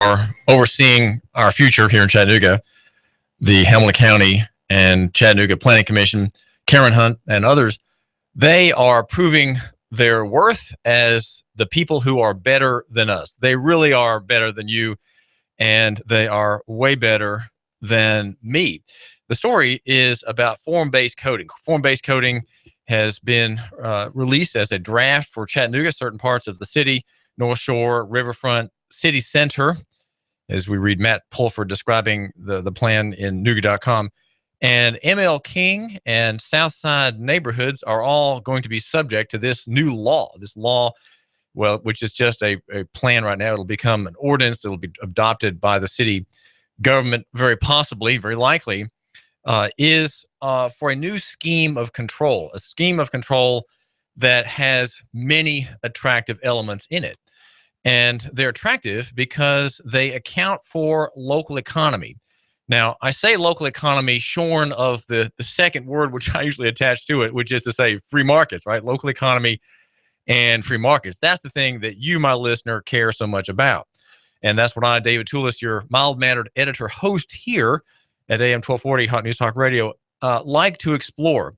are overseeing our future here in Chattanooga, the Hamilton County and Chattanooga Planning Commission, Karen Hunt and others, they are proving their worth as the people who are better than us. They really are better than you, and they are way better than me. The story is about form-based coding. Form-based coding has been released as a draft for Chattanooga, certain parts of the city, North Shore, Riverfront, City Center, as we read Matt Pulford describing the plan in Nooga.com. And ML King and Southside neighborhoods are all going to be subject to this new law. This law, well, which is just a plan right now. It'll become an ordinance that will be adopted by the city government, very possibly, very likely, is for a new scheme of control, a scheme of control that has many attractive elements in it. And they're attractive because they account for local economy. Now, I say local economy shorn of the second word, which I usually attach to it, which is to say free markets, right? Local economy and free markets. That's the thing that you, my listener, care so much about. And that's what I, David Tulis, your mild-mannered editor host here at AM 1240 Hot News Talk Radio, like to explore.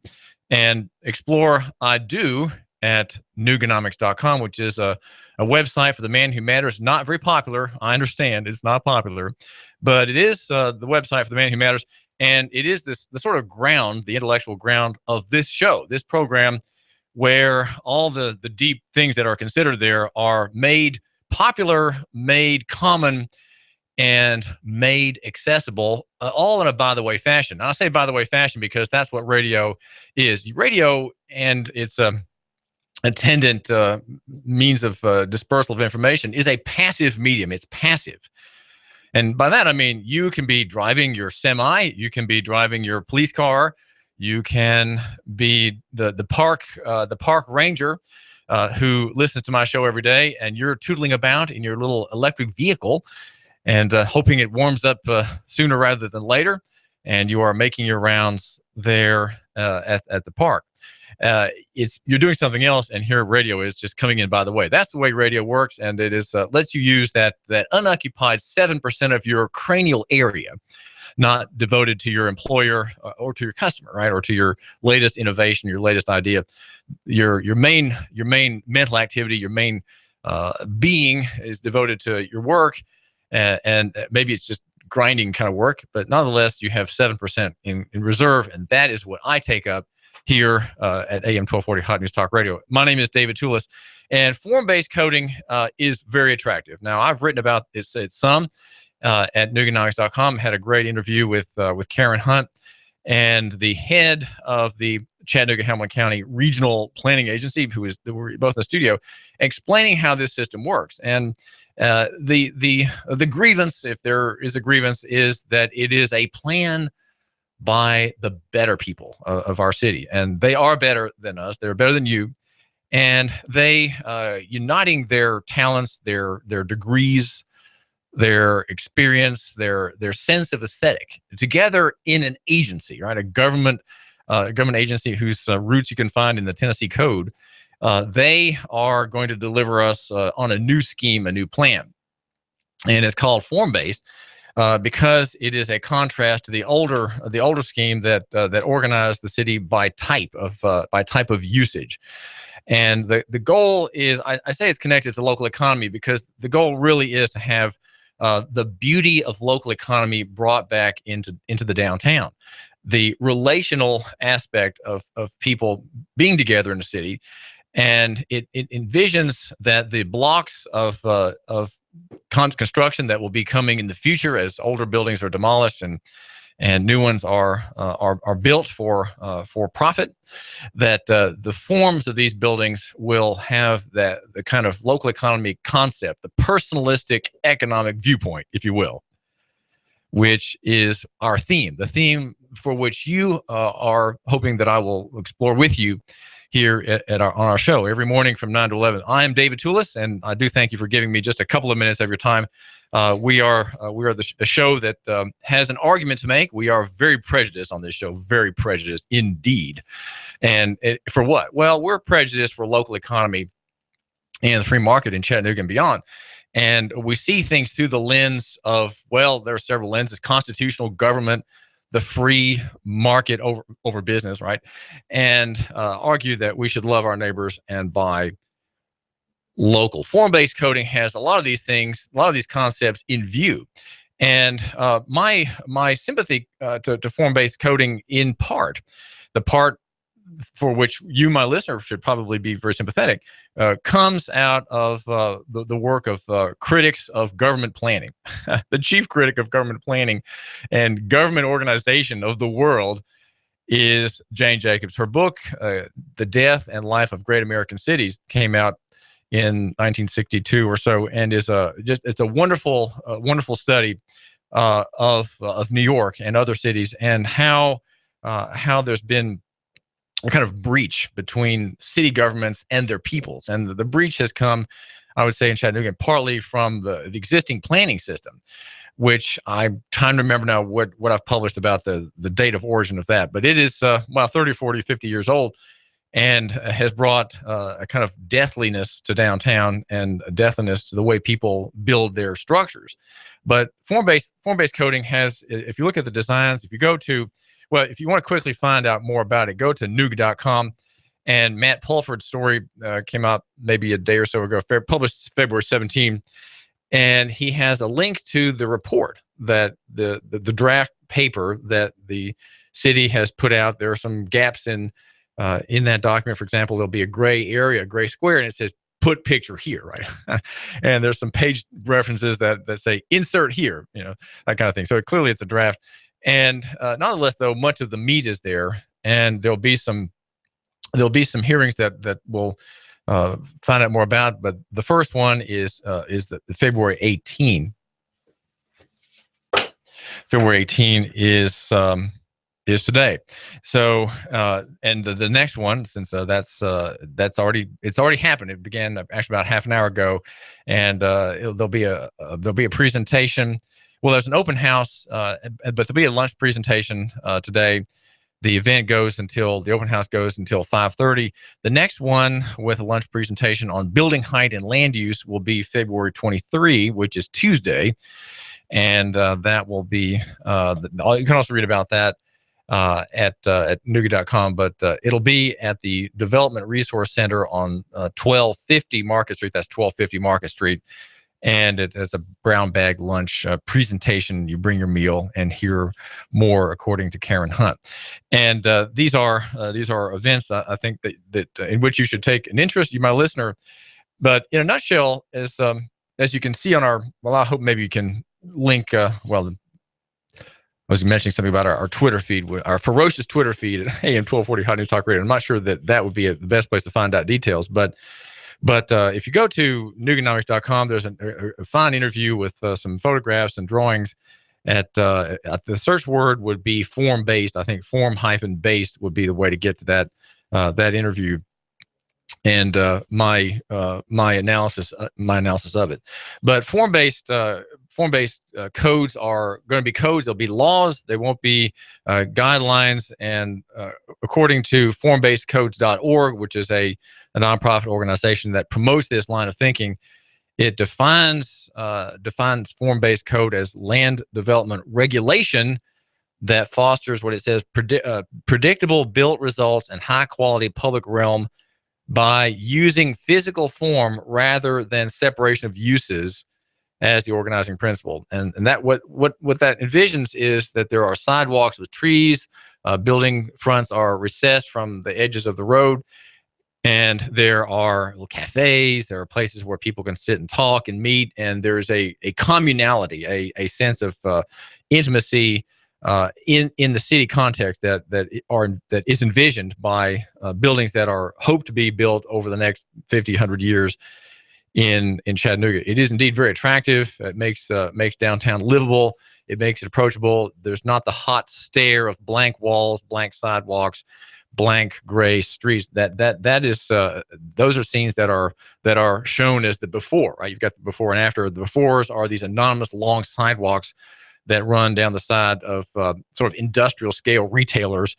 And explore I do at Nooganomics.com, which is a website for the man who matters. Not very popular. I understand it's not popular, but it is the website for the man who matters. And it is the sort of ground, the intellectual ground of this show, this program, where all the deep things that are considered there are made popular, made common, and made accessible, all in a by-the-way fashion. And I say by-the-way fashion because that's what radio is. Radio and its attendant means of dispersal of information is a passive medium. It's passive. And by that, I mean, you can be driving your semi, you can be driving your police car, you can be the park ranger who listens to my show every day, and you're tootling about in your little electric vehicle and hoping it warms up sooner rather than later, and you are making your rounds there at the park. You're doing something else, and here radio is just coming in by the way. That's the way radio works, and it is lets you use that unoccupied 7% of your cranial area, not devoted to your employer or to your customer, right, or to your latest innovation, your latest idea. Your main mental activity, your main being is devoted to your work, and maybe it's just grinding kind of work, but nonetheless, you have 7% in reserve, and that is what I take up here at AM 1240 Hot News Talk Radio. My name is David Tulis, and form-based coding is very attractive. Now, I've written about it some at Nooganomics.com. Had a great interview with Karen Hunt and the head of the Chattanooga Hamilton County Regional Planning Agency, who we're both in the studio, explaining how this system works. And the grievance, if there is a grievance, is that it is a plan by the better people of our city, and they are better than us. They're better than you, and they uniting their talents, their degrees, their experience, their sense of aesthetic together in an agency, right? A government agency whose roots you can find in the Tennessee Code. They are going to deliver us on a new scheme, a new plan, and it's called form-based. Because it is a contrast to the older scheme that organized the city by type of usage, and the goal is I say it's connected to local economy because the goal really is to have the beauty of local economy brought back into the downtown, the relational aspect of people being together in the city, and it envisions that the blocks of construction that will be coming in the future as older buildings are demolished and new ones are built for profit, that the forms of these buildings will have the kind of local economy concept, the personalistic economic viewpoint, if you will, which is our theme, the theme for which you are hoping that I will explore with you here on our show every morning from 9 to 11. I am David Tulis, and I do thank you for giving me just a couple of minutes of your time. We are a show that has an argument to make. We are very prejudiced on this show, very prejudiced indeed. And for what? Well, we're prejudiced for local economy and the free market in Chattanooga and beyond. And we see things through the lens of, well, there are several lenses: constitutional government, the free market over business, right? And argue that we should love our neighbors and buy local. Form-based coding has a lot of these things, a lot of these concepts in view. And my sympathy to form-based coding, in part, the part for which you, my listener, should probably be very sympathetic, comes out of the work of critics of government planning. The chief critic of government planning and government organization of the world is Jane Jacobs. Her book, The Death and Life of Great American Cities, came out in 1962 or so, and is it's a wonderful study of New York and other cities, and how there's been a kind of breach between city governments and their peoples. And the breach has come, I would say, in Chattanooga, partly from the existing planning system, which I'm trying to remember now what I've published about the date of origin of that. But it is, 30, 40, 50 years old, and has brought a kind of deathliness to downtown and a deathliness to the way people build their structures. But form-based coding has, if you look at the designs, if you go to, if you want to quickly find out more about it, go to Nooga.com. And Matt Pulford's story came out maybe a day or so ago, published February 17. And he has a link to the report that the draft paper that the city has put out. There are some gaps in that document. For example, there'll be a gray area, a gray square, and it says put picture here, right? And there's some page references that say insert here, that kind of thing. So clearly it's a draft. And nonetheless, though, much of the meat is there, and there'll be some hearings that will find out more about. But the first one is the February 18. February 18 is today. So and the next one, since that's already happened. It began actually about half an hour ago, and there'll be a presentation. Well, there's an open house, but there'll be a lunch presentation today. The open house goes until 5:30. The next one with a lunch presentation on building height and land use will be February 23, which is Tuesday. And that will be, you can also read about that at Nooga.com, but it'll be at the Development Resource Center on 1250 Market Street. That's 1250 Market Street. And it's a brown bag lunch presentation. You bring your meal and hear more, according to Karen Hunt. And these are events I think that in which you should take an interest, you, my listener. But in a nutshell, as you can see on our, I hope maybe you can link. I was mentioning something about our Twitter feed, our ferocious Twitter feed at AM 1240 Hot News Talk Radio. I'm not sure that would be the best place to find out details, but if you go to Nooganomics.com, there's a fine interview with some photographs and drawings. At the search word would be form-based. I think form-based would be the way to get to that interview. And my analysis of it. But form-based codes are going to be codes. They'll be laws. They won't be guidelines. And according to formbasedcodes.org, which is a nonprofit organization that promotes this line of thinking, it defines form-based code as land development regulation that fosters what it says predictable built results and high-quality public realm by using physical form rather than separation of uses as the organizing principle. And that what that envisions is that there are sidewalks with trees, building fronts are recessed from the edges of the road, and there are little cafes, there are places where people can sit and talk and meet, and there's a communality, a sense of intimacy in the city context that is envisioned by buildings that are hoped to be built over the next 50, 100 years in Chattanooga. It is indeed very attractive. It makes downtown livable. It makes it approachable. There's not the hot stare of blank walls, blank sidewalks, blank gray streets. That is those are scenes that are shown as the before, right? You've got the before and after. The befores are these anonymous long sidewalks that run down the side of sort of industrial scale retailers,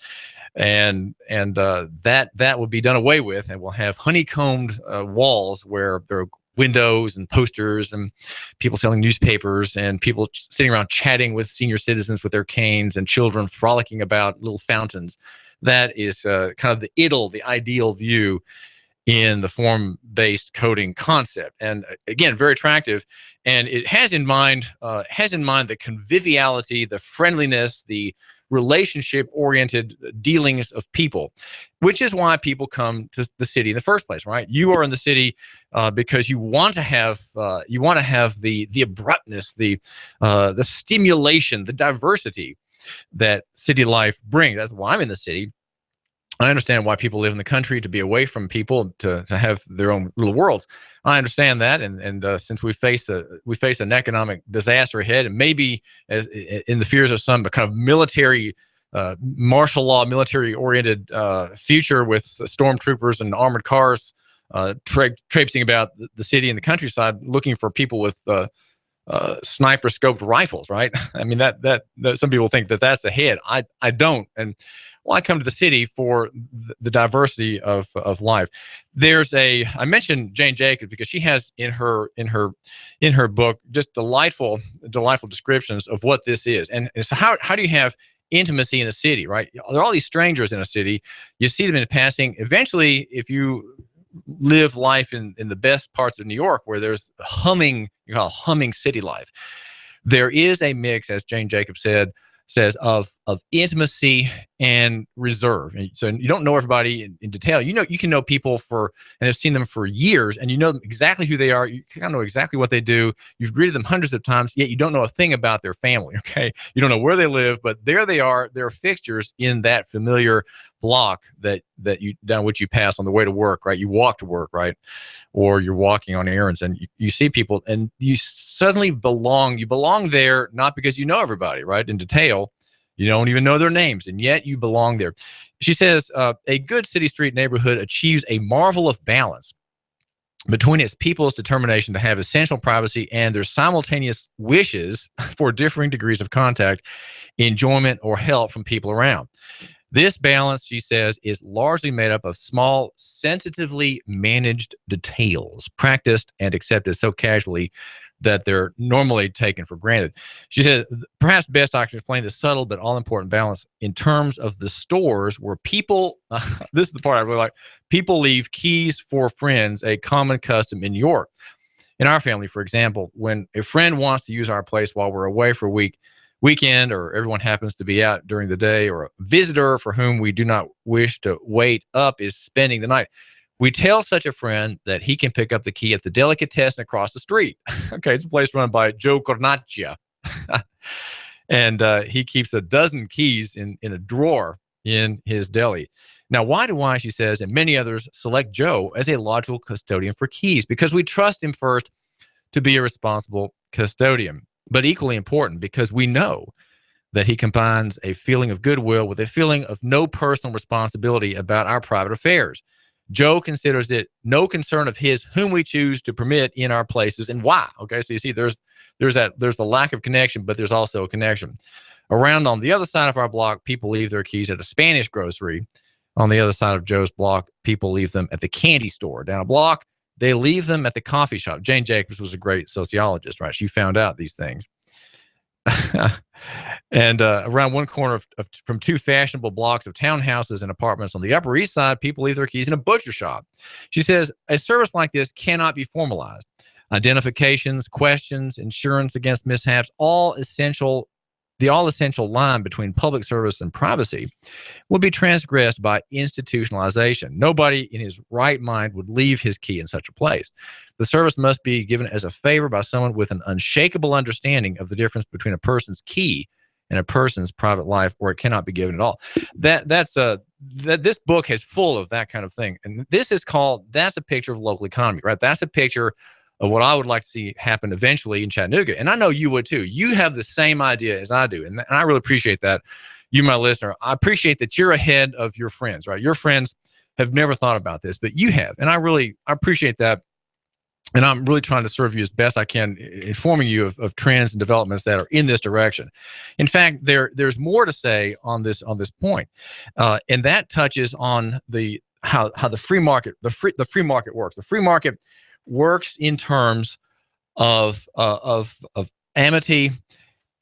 and that will be done away with, and we'll have honeycombed walls where there are windows and posters and people selling newspapers and people sitting around chatting with senior citizens with their canes and children frolicking about little fountains. That is kind of the ideal view in the form-based coding concept, and again, very attractive. And it has in mind the conviviality, the friendliness, the relationship-oriented dealings of people, which is why people come to the city in the first place, right? You are in the city because you want to have the abruptness, the stimulation, the diversity that city life brings. That's why I'm in the city. I understand why people live in the country, to be away from people, to have their own little worlds. I understand that, and since we face an economic disaster ahead, and maybe in the fears of some kind of military, martial law, military-oriented future with stormtroopers and armored cars traipsing about the city and the countryside, looking for people with sniper scoped rifles, right? I mean, that some people think that's ahead. I don't, and well, I come to the city for the diversity of life. I mentioned Jane Jacobs because she has in her book just delightful descriptions of what this is. And so how do you have intimacy in a city, right? There are all these strangers in a city. You see them in passing. Eventually, if you live life in the best parts of New York, where there's humming city life, there is a mix, as Jane Jacobs says, of intimacy and reserve. And so you don't know everybody in detail. You can know people and have seen them for years, and you know exactly who they are. You kind of know exactly what they do. You've greeted them hundreds of times, yet you don't know a thing about their family. Okay, you don't know where they live, but there they are. They're fixtures in that familiar block down which you pass on the way to work, right? You walk to work, right? Or you're walking on errands, and you see people, and you suddenly belong. You belong there not because you know everybody, right, in detail. You don't even know their names, and yet you belong there. She says, a good city street neighborhood achieves a marvel of balance between its people's determination to have essential privacy and their simultaneous wishes for differing degrees of contact, enjoyment, or help from people around. This balance, she says, is largely made up of small, sensitively managed details, practiced and accepted so casually that they're normally taken for granted. She said, perhaps best I can explain the subtle but all-important balance in terms of the stores where people, this is the part I really like, people leave keys for friends, a common custom in New York. In our family, for example, when a friend wants to use our place while we're away for a weekend, or everyone happens to be out during the day, or a visitor for whom we do not wish to wait up is spending the night, we tell such a friend that he can pick up the key at the delicatessen across the street. Okay, it's a place run by Joe Cornacchia. And he keeps a dozen keys in a drawer in his deli. Now, why do I, she says, and many others select Joe as a logical custodian for keys? Because we trust him first to be a responsible custodian. But equally important, because we know that he combines a feeling of goodwill with a feeling of no personal responsibility about our private affairs. Joe considers it no concern of his whom we choose to permit in our places and why. Okay, so you see, there's the lack of connection, but there's also a connection. Around on the other side of our block, people leave their keys at a Spanish grocery. On the other side of Joe's block, people leave them at the candy store. Down a block, they leave them at the coffee shop. Jane Jacobs was a great sociologist, right? She found out these things. And around one corner from two fashionable blocks of townhouses and apartments on the Upper East Side, people leave their keys in a butcher shop. She says, a service like this cannot be formalized. Identifications, questions, insurance against mishaps, the all-essential line between public service and privacy would be transgressed by institutionalization. Nobody in his right mind would leave his key in such a place. The service must be given as a favor by someone with an unshakable understanding of the difference between a person's key and a person's private life, or it cannot be given at all. This book is full of that kind of thing. And that's a picture of local economy, right? That's a picture of what I would like to see happen eventually in Chattanooga. And I know you would too. You have the same idea as I do. And I really appreciate that. You, my listener, I appreciate that you're ahead of your friends, right? Your friends have never thought about this, but you have. And I appreciate that. And I'm really trying to serve you as best I can, informing you of trends and developments that are in this direction. In fact, there's more to say on this point. And that touches on how the free market works. The free market works in terms of amity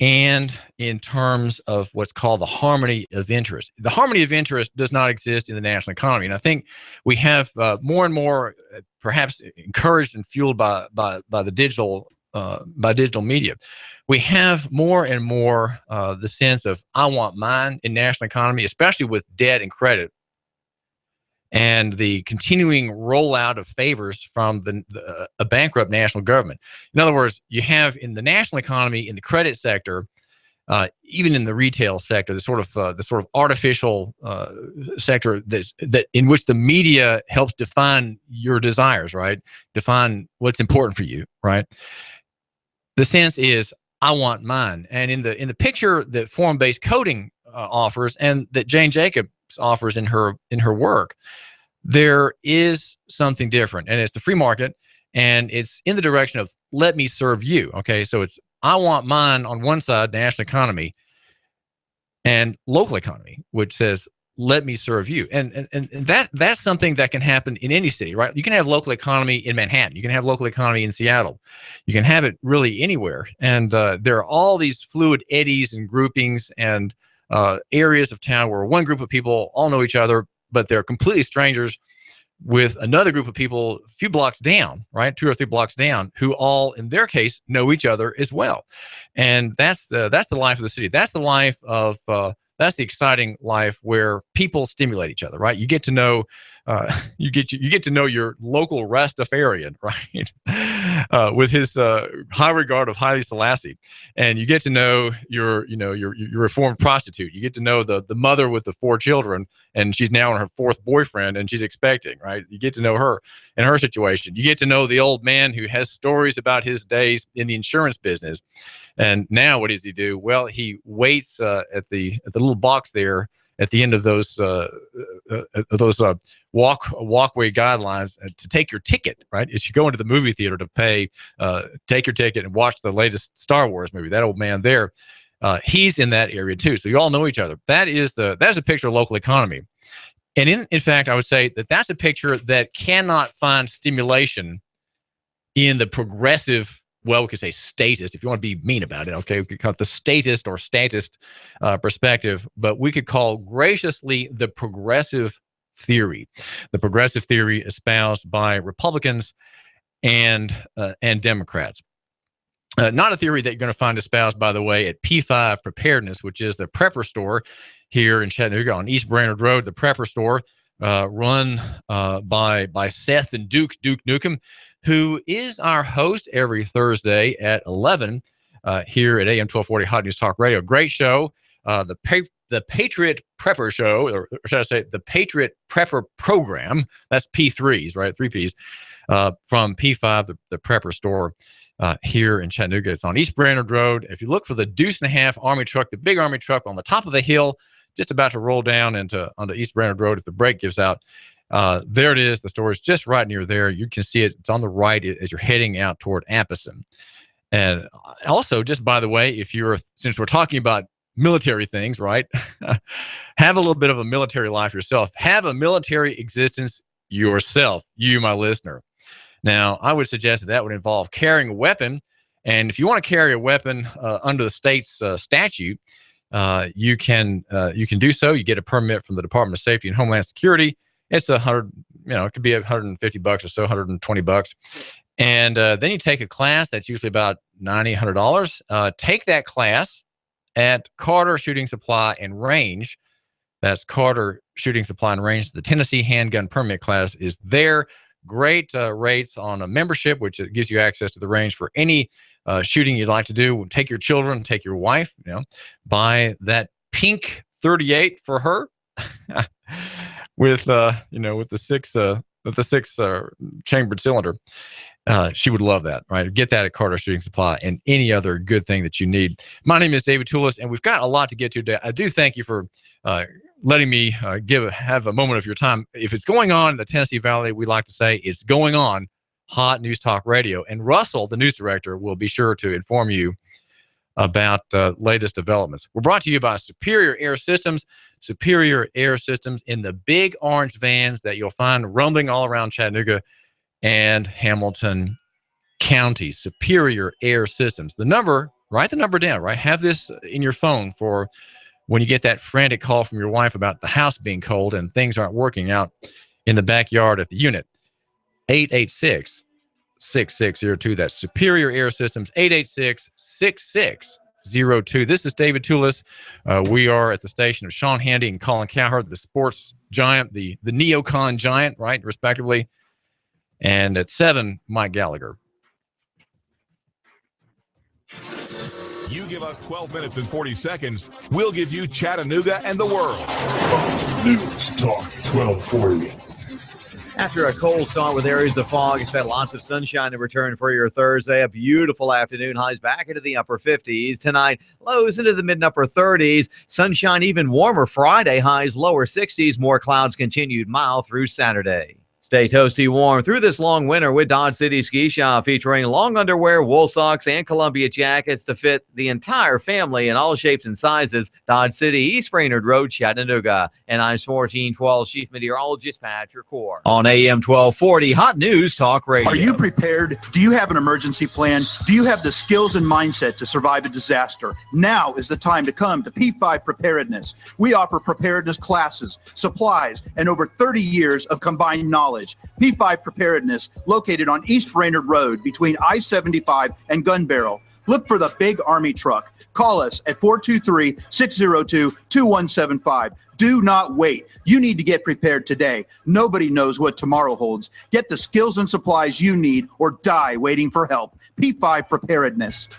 and in terms of what's called the harmony of interest. The harmony of interest does not exist in the national economy, and I think we have more and more, perhaps encouraged and fueled by the digital media. We have more and more the sense of I want mine in national economy, especially with debt and credit, and the continuing rollout of favors from a bankrupt national government. In other words, you have in the national economy, in the credit sector, even in the retail sector, the sort of artificial sector that in which the media helps define your desires, right? Define what's important for you, right? The sense is I want mine, and in the picture that form-based coding offers, and that Jane Jacobs offers in her work, there is something different, and it's the free market, and it's in the direction of let me serve you. Okay, so it's I want mine on one side, national economy, and local economy, which says let me serve you, and that's something that can happen in any city, right? You can have local economy in Manhattan, you can have local economy in Seattle, you can have it really anywhere, and there are all these fluid eddies and groupings and areas of town where one group of people all know each other, but they're completely strangers with another group of people a few blocks down, right? 2 or 3 blocks down, who all, in their case, know each other as well. And that's the life of the city. That's the life of, that's the exciting life where people stimulate each other, right? You get to know, you get to know your local Rastafarian, right? With his high regard of Haile Selassie, and you get to know your reformed prostitute. You get to know the mother with the 4 children, and she's now on her 4th boyfriend, and she's expecting, right? You get to know her and her situation. You get to know the old man who has stories about his days in the insurance business, and now what does he do? Well, he waits at the little box there at the end of those walkway guidelines to take your ticket, right? As you go into the movie theater to pay, take your ticket and watch the latest Star Wars movie. That old man there, he's in that area too. So you all know each other. That is a picture of local economy. And in fact, I would say that's a picture that cannot find stimulation in the progressive, well, we could say statist, if you want to be mean about it, okay? We could call it the statist or statist perspective, but we could call graciously the progressive theory espoused by Republicans and Democrats. Not a theory that you're going to find espoused, by the way, at P5 Preparedness, which is the prepper store here in Chattanooga on East Brainerd Road, the prepper store run by Seth and Duke Nukem, who is our host every Thursday at 11 here at AM 1240 Hot News Talk Radio. Great show, the Patriot Prepper Show, or should I say the Patriot Prepper Program. That's P3s, right? 3 Ps from P5, the Prepper Store here in Chattanooga. It's on East Brainerd Road. If you look for the Deuce and a Half Army truck, the big Army truck on the top of the hill, just about to roll down onto East Brainerd Road if the brake gives out. There it is. The store is just right near there. You can see it. It's on the right as you're heading out toward Appleton. And also, just by the way, since we're talking about military things, right? Have a little bit of a military life yourself. Have a military existence yourself, you, my listener. Now, I would suggest that would involve carrying a weapon. And if you want to carry a weapon under the state's statute, you can do so. You get a permit from the Department of Safety and Homeland Security. It's it could be $150 or so, $120. And then you take a class that's usually about $90, $100. Take that class at Carter Shooting Supply and Range. That's Carter Shooting Supply and Range. The Tennessee Handgun Permit class is there. Great rates on a membership, which gives you access to the range for any shooting you'd like to do. Take your children, take your wife, buy that pink 38 for her with the six chambered cylinder. She would love that, right? Get that at Carter Shooting Supply and any other good thing that you need. My name is David Tulis, and we've got a lot to get to today. I do thank you for letting me have a moment of your time. If it's going on in the Tennessee Valley, we like to say it's going on Hot News Talk Radio. And Russell, the news director, will be sure to inform you about latest developments. We're brought to you by Superior Air Systems. Superior Air Systems in the big orange vans that you'll find rumbling all around Chattanooga. and Hamilton County, Superior Air Systems. The number, write the number down, right? Have this in your phone for when you get that frantic call from your wife about the house being cold and things aren't working out in the backyard at the unit. 886-6602. That's Superior Air Systems, 886-6602. This is David Tulis. We are at the station of Sean Hannity and Colin Cowherd, the sports giant, the neocon giant, right, respectively. And at 7, Mike Gallagher. You give us 12 minutes and 40 seconds, we'll give you Chattanooga and the world. News Talk 1240. After a cold start with areas of fog, expect lots of sunshine to return for your Thursday. A beautiful afternoon. Highs back into the upper 50s. Tonight, lows into the mid and upper 30s. Sunshine even warmer Friday. Highs lower 60s. More clouds continued mild through Saturday. Stay toasty warm through this long winter with Dodge City Ski Shop, featuring long underwear, wool socks, and Columbia jackets to fit the entire family in all shapes and sizes. Dodge City, East Brainerd Road, Chattanooga. And I'm 1412 Chief Meteorologist Patrick Core. On AM 1240, Hot News Talk Radio. Are you prepared? Do you have an emergency plan? Do you have the skills and mindset to survive a disaster? Now is the time to come to P5 Preparedness. We offer preparedness classes, supplies, and over 30 years of combined knowledge. P5 Preparedness, located on East Brainerd Road between I-75 and Gun Barrel. Look for the big Army truck. Call us at 423-602-2175. Do not wait. You need to get prepared today. Nobody knows what tomorrow holds. Get the skills and supplies you need or die waiting for help. P5 Preparedness.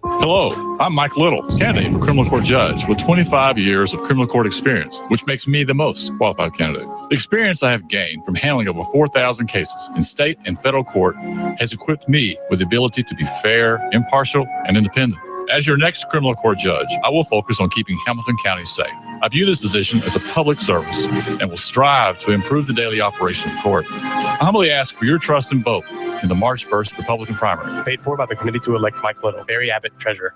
Hello, I'm Mike Little, candidate for criminal court judge with 25 years of criminal court experience, which makes me the most qualified candidate. The experience I have gained from handling over 4,000 cases in state and federal court has equipped me with the ability to be fair, impartial, and independent. As your next criminal court judge, I will focus on keeping Hamilton County safe. I view this position as a public service and will strive to improve the daily operations of court. I humbly ask for your trust and vote in the March 1st Republican primary. Paid for by the committee to elect Mike Little, Barry Abbott, Treasurer.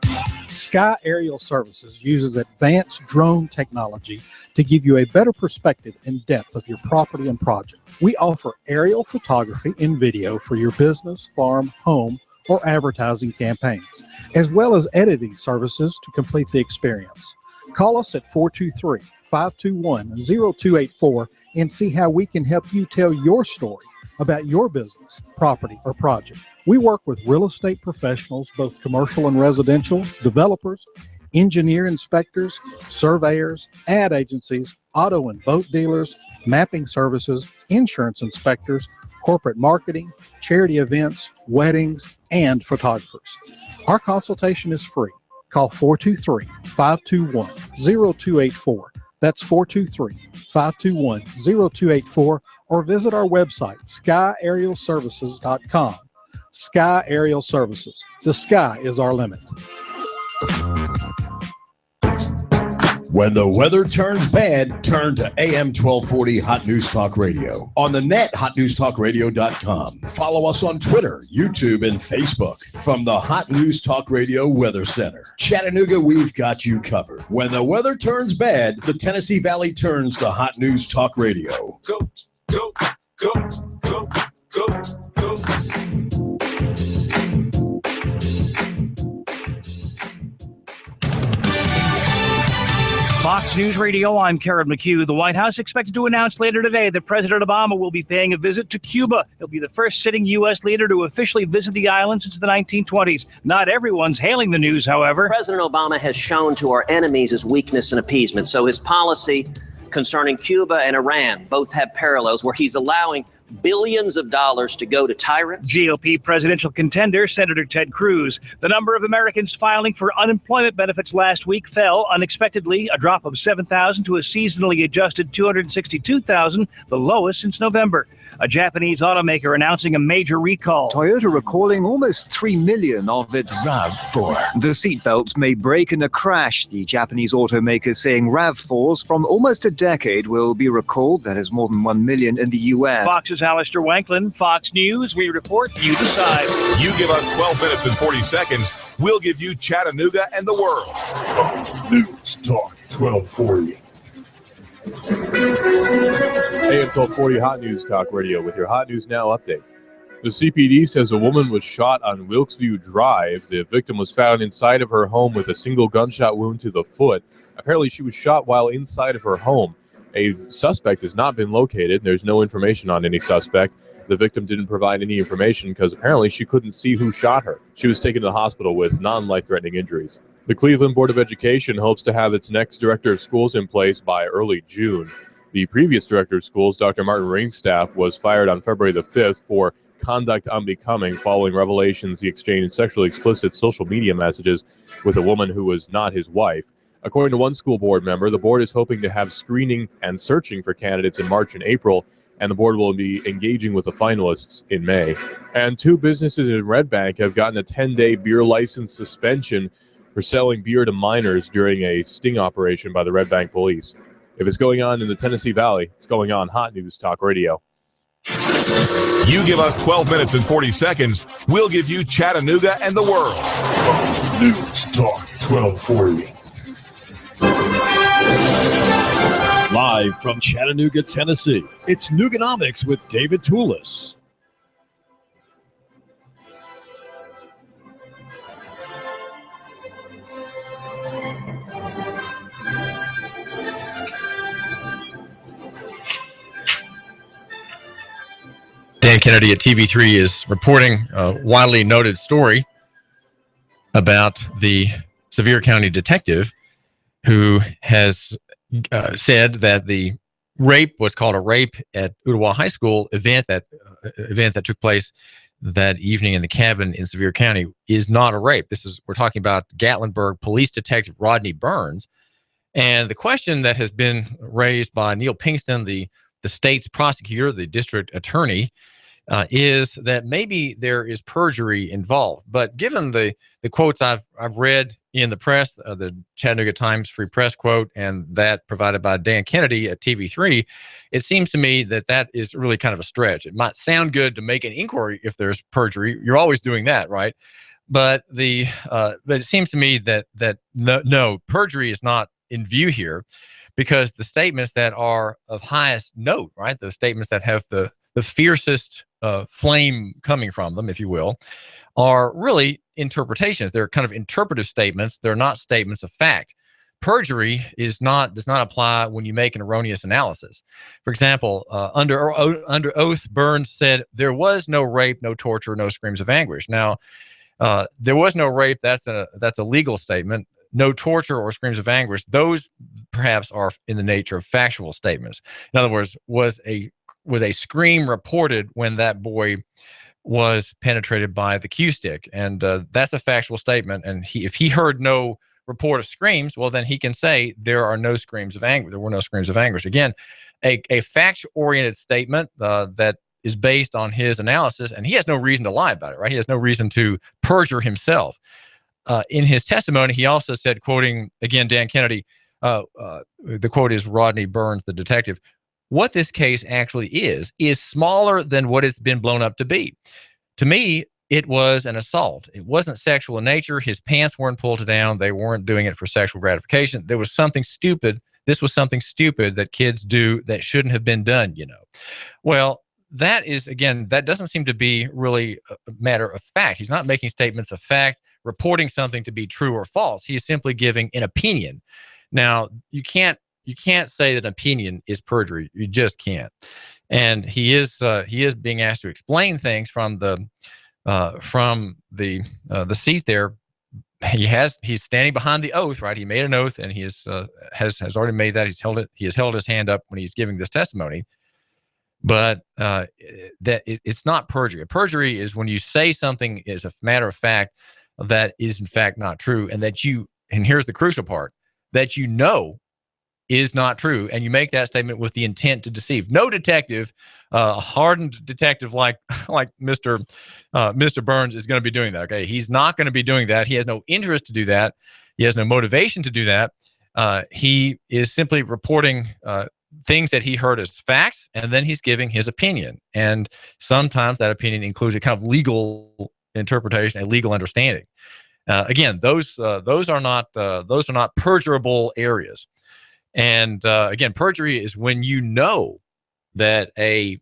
Sky Aerial Services uses advanced drone technology to give you a better perspective and depth of your property and project. We offer aerial photography and video for your business, farm, home, or advertising campaigns, as well as editing services to complete the experience. Call us at 423-521-0284 and see how we can help you tell your story about your business, property, or project. We work with real estate professionals, both commercial and residential, developers, engineer inspectors, surveyors, ad agencies, auto and boat dealers, mapping services, insurance inspectors, corporate marketing, charity events, weddings, and photographers. Our consultation is free. Call 423-521-0284. That's 423-521-0284, or visit our website, skyaerialservices.com. Sky Aerial Services. The sky is our limit. When the weather turns bad, turn to AM 1240 Hot News Talk Radio. On the net, hotnewstalkradio.com. Follow us on Twitter, YouTube, and Facebook. From the Hot News Talk Radio Weather Center. Chattanooga, we've got you covered. When the weather turns bad, the Tennessee Valley turns to Hot News Talk Radio. Go, go, go, go, go, go. Fox News Radio, I'm Karen McHugh. The White House expected to announce later today that President Obama will be paying a visit to Cuba. He'll be the first sitting U.S. leader to officially visit the island since the 1920s. Not everyone's hailing the news, however. President Obama has shown to our enemies his weakness and appeasement. So his policy concerning Cuba and Iran both have parallels where he's allowing billions of dollars to go to tyrants. GOP presidential contender Senator Ted Cruz. The number of Americans filing for unemployment benefits last week fell unexpectedly, a drop of 7,000 to a seasonally adjusted 262,000, the lowest since November. A Japanese automaker announcing a major recall. Toyota recalling almost 3 million of its RAV4. The seatbelts may break in a crash. The Japanese automaker saying RAV4s from almost a decade will be recalled. That is more than 1 million in the U.S. Fox's Alistair Wanklin, Fox News. We report, you decide. You give us 12 minutes and 40 seconds, we'll give you Chattanooga and the world. News Talk 1240. AM 1240 Hot News Talk Radio with your Hot News Now update. The CPD says a woman was shot on Wilkesview Drive. The victim was found inside of her home with a single gunshot wound to the foot. Apparently, she was shot while inside of her home. A suspect has not been located. There's no information on any suspect. The victim didn't provide any information because apparently she couldn't see who shot her. She was taken to the hospital with non-life-threatening injuries. The Cleveland Board of Education hopes to have its next director of schools in place by early June. The previous director of schools, Dr. Martin Ringstaff, was fired on February the 5th for conduct unbecoming following revelations he exchanged sexually explicit social media messages with a woman who was not his wife. According to one school board member, the board is hoping to have screening and searching for candidates in March and April, and the board will be engaging with the finalists in May. And two businesses in Red Bank have gotten a 10-day beer license suspension for selling beer to minors during a sting operation by the Red Bank police. If it's going on in the Tennessee Valley, it's going on Hot News Talk Radio. You give us 12 minutes and 40 seconds, we'll give you Chattanooga and the world. News Talk 1240. Live from Chattanooga, Tennessee, it's Nooganomics with David Tulis. Dan Kennedy at TV3 is reporting a widely noted story about the Sevier County detective who has said that the rape, what's called a rape at Ottawa High School event that took place that evening in the cabin in Sevier County is not a rape. We're talking about Gatlinburg Police Detective Rodney Burns. And the question that has been raised by Neil Pinkston, the state's prosecutor, the district attorney, is that maybe there is perjury involved. But given the quotes I've read in the press, the Chattanooga Times Free Press quote, and that provided by Dan Kennedy at TV3, it seems to me that is really kind of a stretch. It might sound good to make an inquiry if there's perjury. You're always doing that, right? But but it seems to me that no, perjury is not in view here, because the statements that are of highest note, right, the statements that have the fiercest flame coming from them, if you will, are really interpretations. They're kind of interpretive statements. They're not statements of fact. Perjury does not apply when you make an erroneous analysis. For example, under oath, Burns said there was no rape, no torture, no screams of anguish. Now, there was no rape. That's a legal statement. No torture or screams of anguish. Those perhaps are in the nature of factual statements. In other words, was a scream reported when that boy was penetrated by the cue stick, and that's a factual statement. And if he heard no report of screams, well, then he can say there are no screams of anguish. There were no screams of anguish. Again, a fact-oriented statement that is based on his analysis, and he has no reason to lie about it, right? He has no reason to perjure himself. In his testimony, he also said, quoting again Dan Kennedy, the quote is Rodney Burns, the detective, "What this case actually is smaller than what it's been blown up to be. To me, it was an assault. It wasn't sexual in nature. His pants weren't pulled down. They weren't doing it for sexual gratification. There was something stupid. This was something stupid that kids do that shouldn't have been done, you know." Well, that doesn't seem to be really a matter of fact. He's not making statements of fact, reporting something to be true or false. He is simply giving an opinion. Now, you can't say that an opinion is perjury. You just can't. And he is being asked to explain things from the seat there. He's standing behind the oath, right? He made an oath, and he has already made that. He has held his hand up when he's giving this testimony. But it's not perjury. Perjury is when you say something is a matter of fact that is in fact not true, and and here's the crucial part, that you know is not true, and you make that statement with the intent to deceive. No detective, a hardened detective like Mr. Burns is going to be doing that. Okay, he's not going to be doing that. He has no interest to do that. He has no motivation to do that. He is simply reporting things that he heard as facts, and then he's giving his opinion. And sometimes that opinion includes a kind of legal interpretation, a legal understanding. Again, those are not perjurable areas. And again, perjury is when you know that a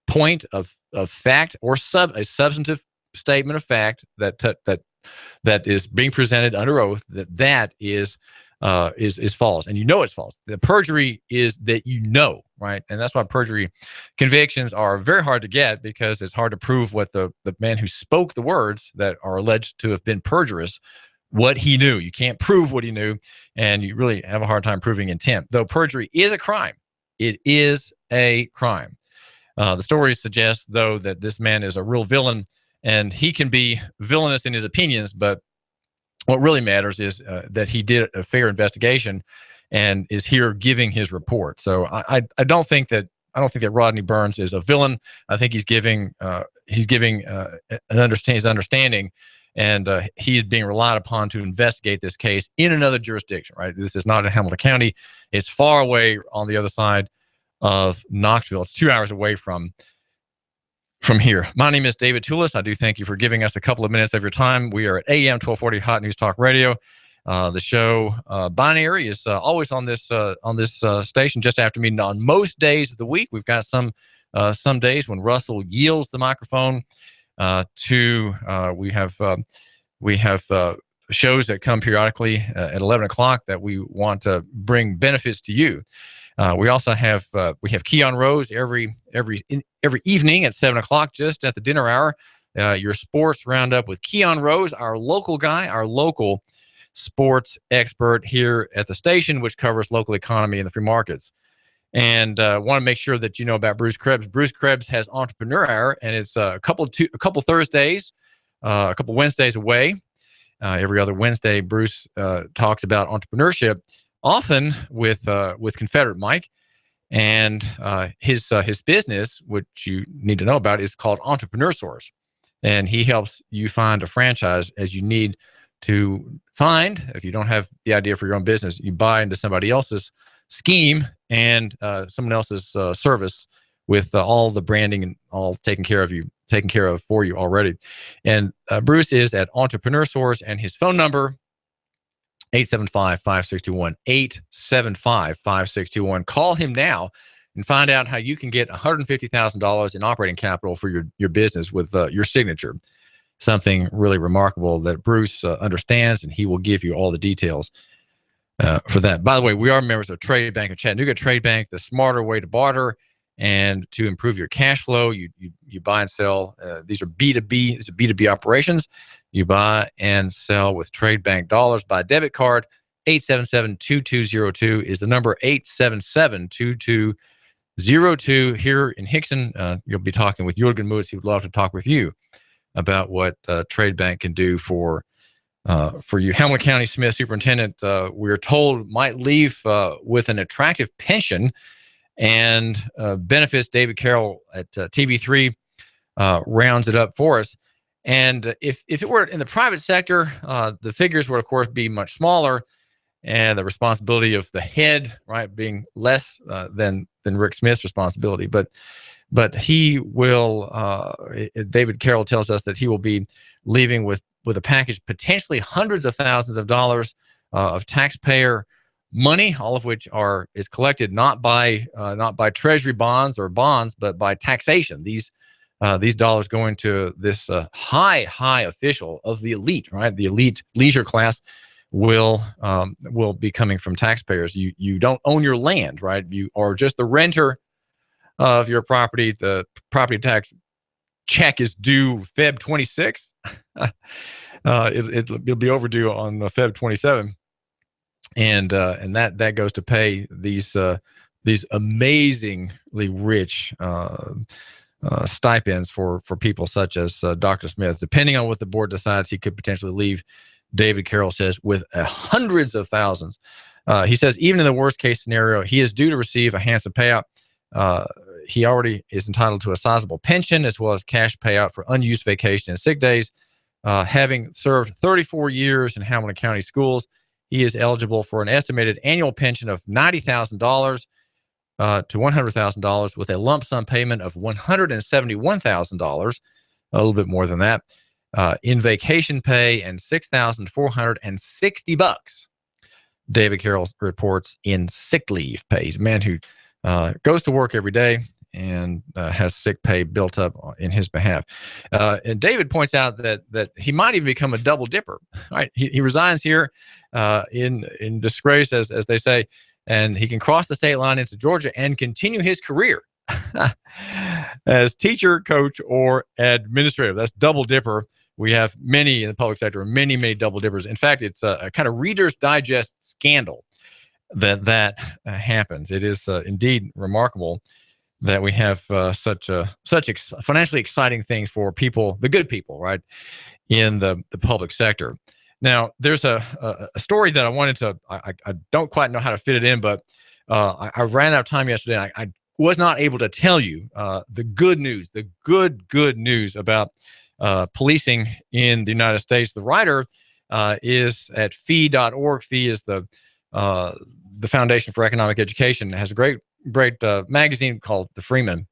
point of fact or a substantive statement of fact that is being presented under oath that is false, and you know it's false. The perjury is that you know, right? And that's why perjury convictions are very hard to get, because it's hard to prove what the man who spoke the words that are alleged to have been perjurous, what he knew. You can't prove what he knew, and you really have a hard time proving intent. Though perjury is a crime, it is a crime. The stories suggest, though, that this man is a real villain, and he can be villainous in his opinions, but what really matters is that he did a fair investigation and is here giving his report. So I don't think that Rodney Burns is a villain. I think he's giving his understanding, and he's being relied upon to investigate this case in another jurisdiction. Right? This is not in Hamilton County. It's far away on the other side of Knoxville. It's 2 hours away from here. My name is David Tulis. I do thank you for giving us a couple of minutes of your time. We are at AM 1240 Hot News Talk Radio. The show Binary is always on this station just after midnight on most days of the week. We've got some days when Russell yields the microphone we have shows that come periodically at 11 o'clock that we want to bring benefits to you. We also have Keon Rose every evening at 7 o'clock, just at the dinner hour. Your sports roundup with Keon Rose, our local guy, our local sports expert here at the station, which covers local economy and the free markets. And want to make sure that you know about Bruce Krebs. Bruce Krebs has Entrepreneur Hour, and it's a couple Thursdays, a couple Wednesdays away. Every other Wednesday, Bruce talks about entrepreneurship, often with Confederate Mike, and his business, which you need to know about, is called Entrepreneur Source, and he helps you find a franchise as you need to find. If you don't have the idea for your own business, you buy into somebody else's scheme and someone else's service with all the branding and all taken care of for you already. And Bruce is at Entrepreneur Source, and his phone number 875-5621, 875-5621. Call him now and find out how you can get $150,000 in operating capital for your business with your signature. Something really remarkable that Bruce understands, and he will give you all the details for that. By the way, we are members of Trade Bank of Chattanooga. Trade Bank, the smarter way to barter and to improve your cash flow. You buy and sell. These are B2B. These are B2B operations. You buy and sell with Trade Bank dollars by debit card. 877-2202 is the number, 877-2202. Here in Hickson, you'll be talking with Jürgen Mutz. He would love to talk with you about what Trade Bank can do for you. Hamilton County Smith Superintendent, we're told, might leave with an attractive pension and benefits. David Carroll at TV3 rounds it up for us. And if it were in the private sector, the figures would, of course, be much smaller, and the responsibility of the head, right, being less than Rick Smith's responsibility. But he will, David Carroll tells us that he will be leaving with a package, potentially hundreds of thousands of dollars of taxpayer money, all of which is collected not by treasury bonds or bonds, but by taxation. These dollars going to this high official of the elite, right? The elite leisure class will be coming from taxpayers. You don't own your land, right? You are just the renter of your property. The property tax check is due Feb 26. It'll be overdue on Feb 27, and that goes to pay these amazingly rich stipends for people such as Dr. Smith. Depending on what the board decides, he could potentially leave, David Carroll says, with hundreds of thousands. He says even in the worst case scenario, he is due to receive a handsome payout. He already is entitled to a sizable pension as well as cash payout for unused vacation and sick days. Having served 34 years in Hamilton County schools, he is eligible for an estimated annual pension of $90,000 to $100,000 with a lump sum payment of $171,000, a little bit more than that, in vacation pay, and $6,460 David Carroll reports, in sick leave pay. He's a man who goes to work every day and has sick pay built up in his behalf. And David points out that he might even become a double dipper. Right? He resigns here in disgrace, as they say, and he can cross the state line into Georgia and continue his career as teacher, coach, or administrator. That's double dipper. We have many in the public sector, many double dippers. In fact, it's a kind of Reader's Digest scandal that happens. It is indeed remarkable that we have such financially exciting things for people, the good people, right, in the public sector. Now, there's a story that I wanted to, I don't quite know how to fit it in, but I ran out of time yesterday. And I was not able to tell you the good news, the good news about policing in the United States. The writer is at fee.org. Fee is the Foundation for Economic Education. It has a great magazine called The Freeman.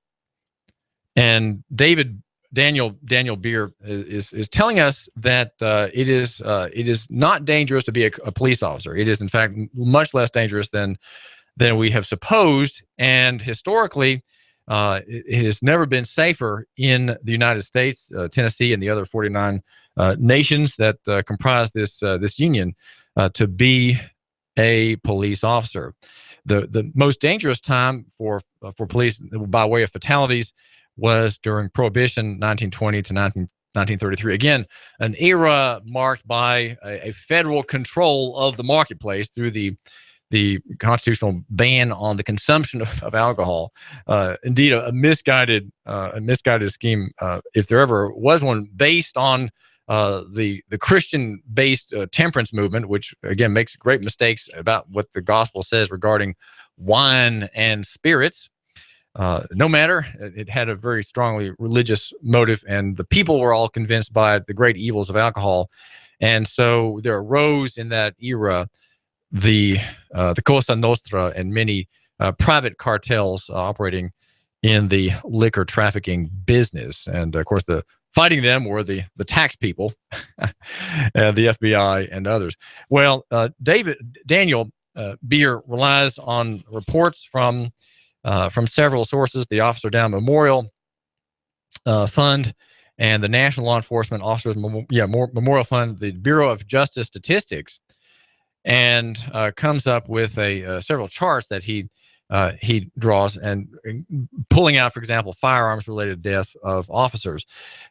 And Daniel Beer is telling us that it is not dangerous to be a police officer. It is, in fact, much less dangerous than we have supposed. And historically, it has never been safer in the United States, Tennessee, and the other 49 nations that comprise this union to be a police officer. The most dangerous time for police by way of fatalities was during Prohibition, 1920 to 1933. Again, an era marked by a federal control of the marketplace through the constitutional ban on the consumption of alcohol. Indeed, a misguided scheme, if there ever was one, based on the Christian-based temperance movement, which again makes great mistakes about what the gospel says regarding wine and spirits. No matter, it had a very strongly religious motive, and the people were all convinced by the great evils of alcohol. And so there arose in that era the Cosa Nostra and many private cartels operating in the liquor trafficking business. And of course, the fighting them were the tax people, the FBI and others. Well, Daniel Beer relies on reports from several sources: the Officer Down Memorial Fund and the National Law Enforcement Officers Memorial Fund, the Bureau of Justice Statistics, and comes up with several charts that he draws, and pulling out, for example, firearms-related deaths of officers.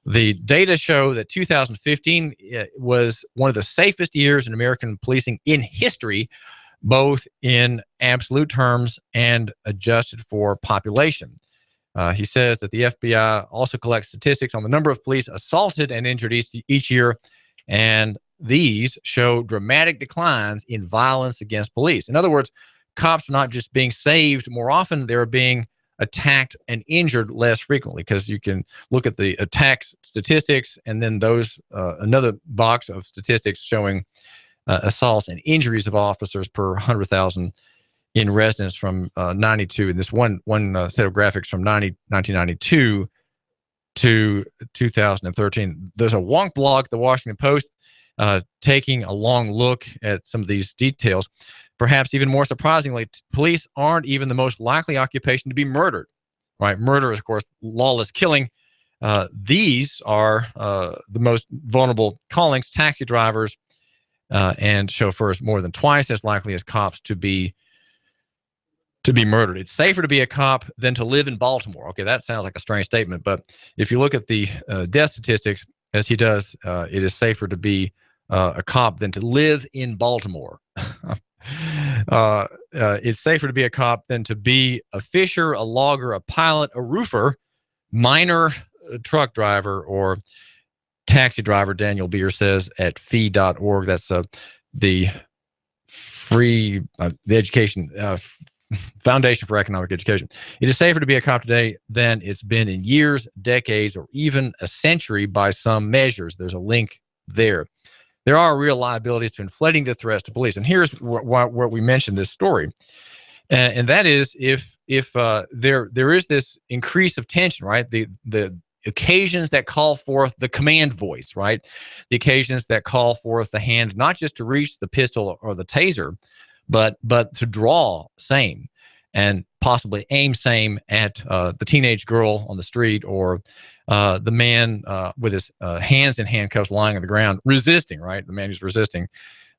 The data show that 2015 was one of the safest years in American policing in history, both in absolute terms and adjusted for population. He says that the FBI also collects statistics on the number of police assaulted and injured each year, and these show dramatic declines in violence against police. In other words, cops are not just being saved more often, they're being attacked and injured less frequently, because you can look at the attacks statistics and then those another box of statistics showing assaults and injuries of officers per 100,000 in residence from 92. And this one set of graphics from 1992 to 2013. There's a wonk blog, the Washington Post, taking a long look at some of these details. Perhaps even more surprisingly, police aren't even the most likely occupation to be murdered. Right? Murder is, of course, lawless killing. These are the most vulnerable callings: taxi drivers and chauffeurs, more than twice as likely as cops to be murdered. It's safer to be a cop than to live in Baltimore. Okay, that sounds like a strange statement, but if you look at the death statistics, as he does, it is safer to be a cop than to live in Baltimore. It's safer to be a cop than to be a fisher, a logger, a pilot, a roofer, miner, a truck driver, or taxi driver, Daniel Beer says at fee.org. That's the free, the education Foundation for Economic Education. It is safer to be a cop today than it's been in years, decades, or even a century by some measures. There's a link there. There are real liabilities to inflating the threats to police. And here's where we mentioned this story. And that is if there is this increase of tension, right? The occasions that call forth the command voice, right? The occasions that call forth the hand, not just to reach the pistol or the taser, but to draw same and possibly aim same at the teenage girl on the street or the man with his hands in handcuffs lying on the ground, resisting, right? The man who's resisting,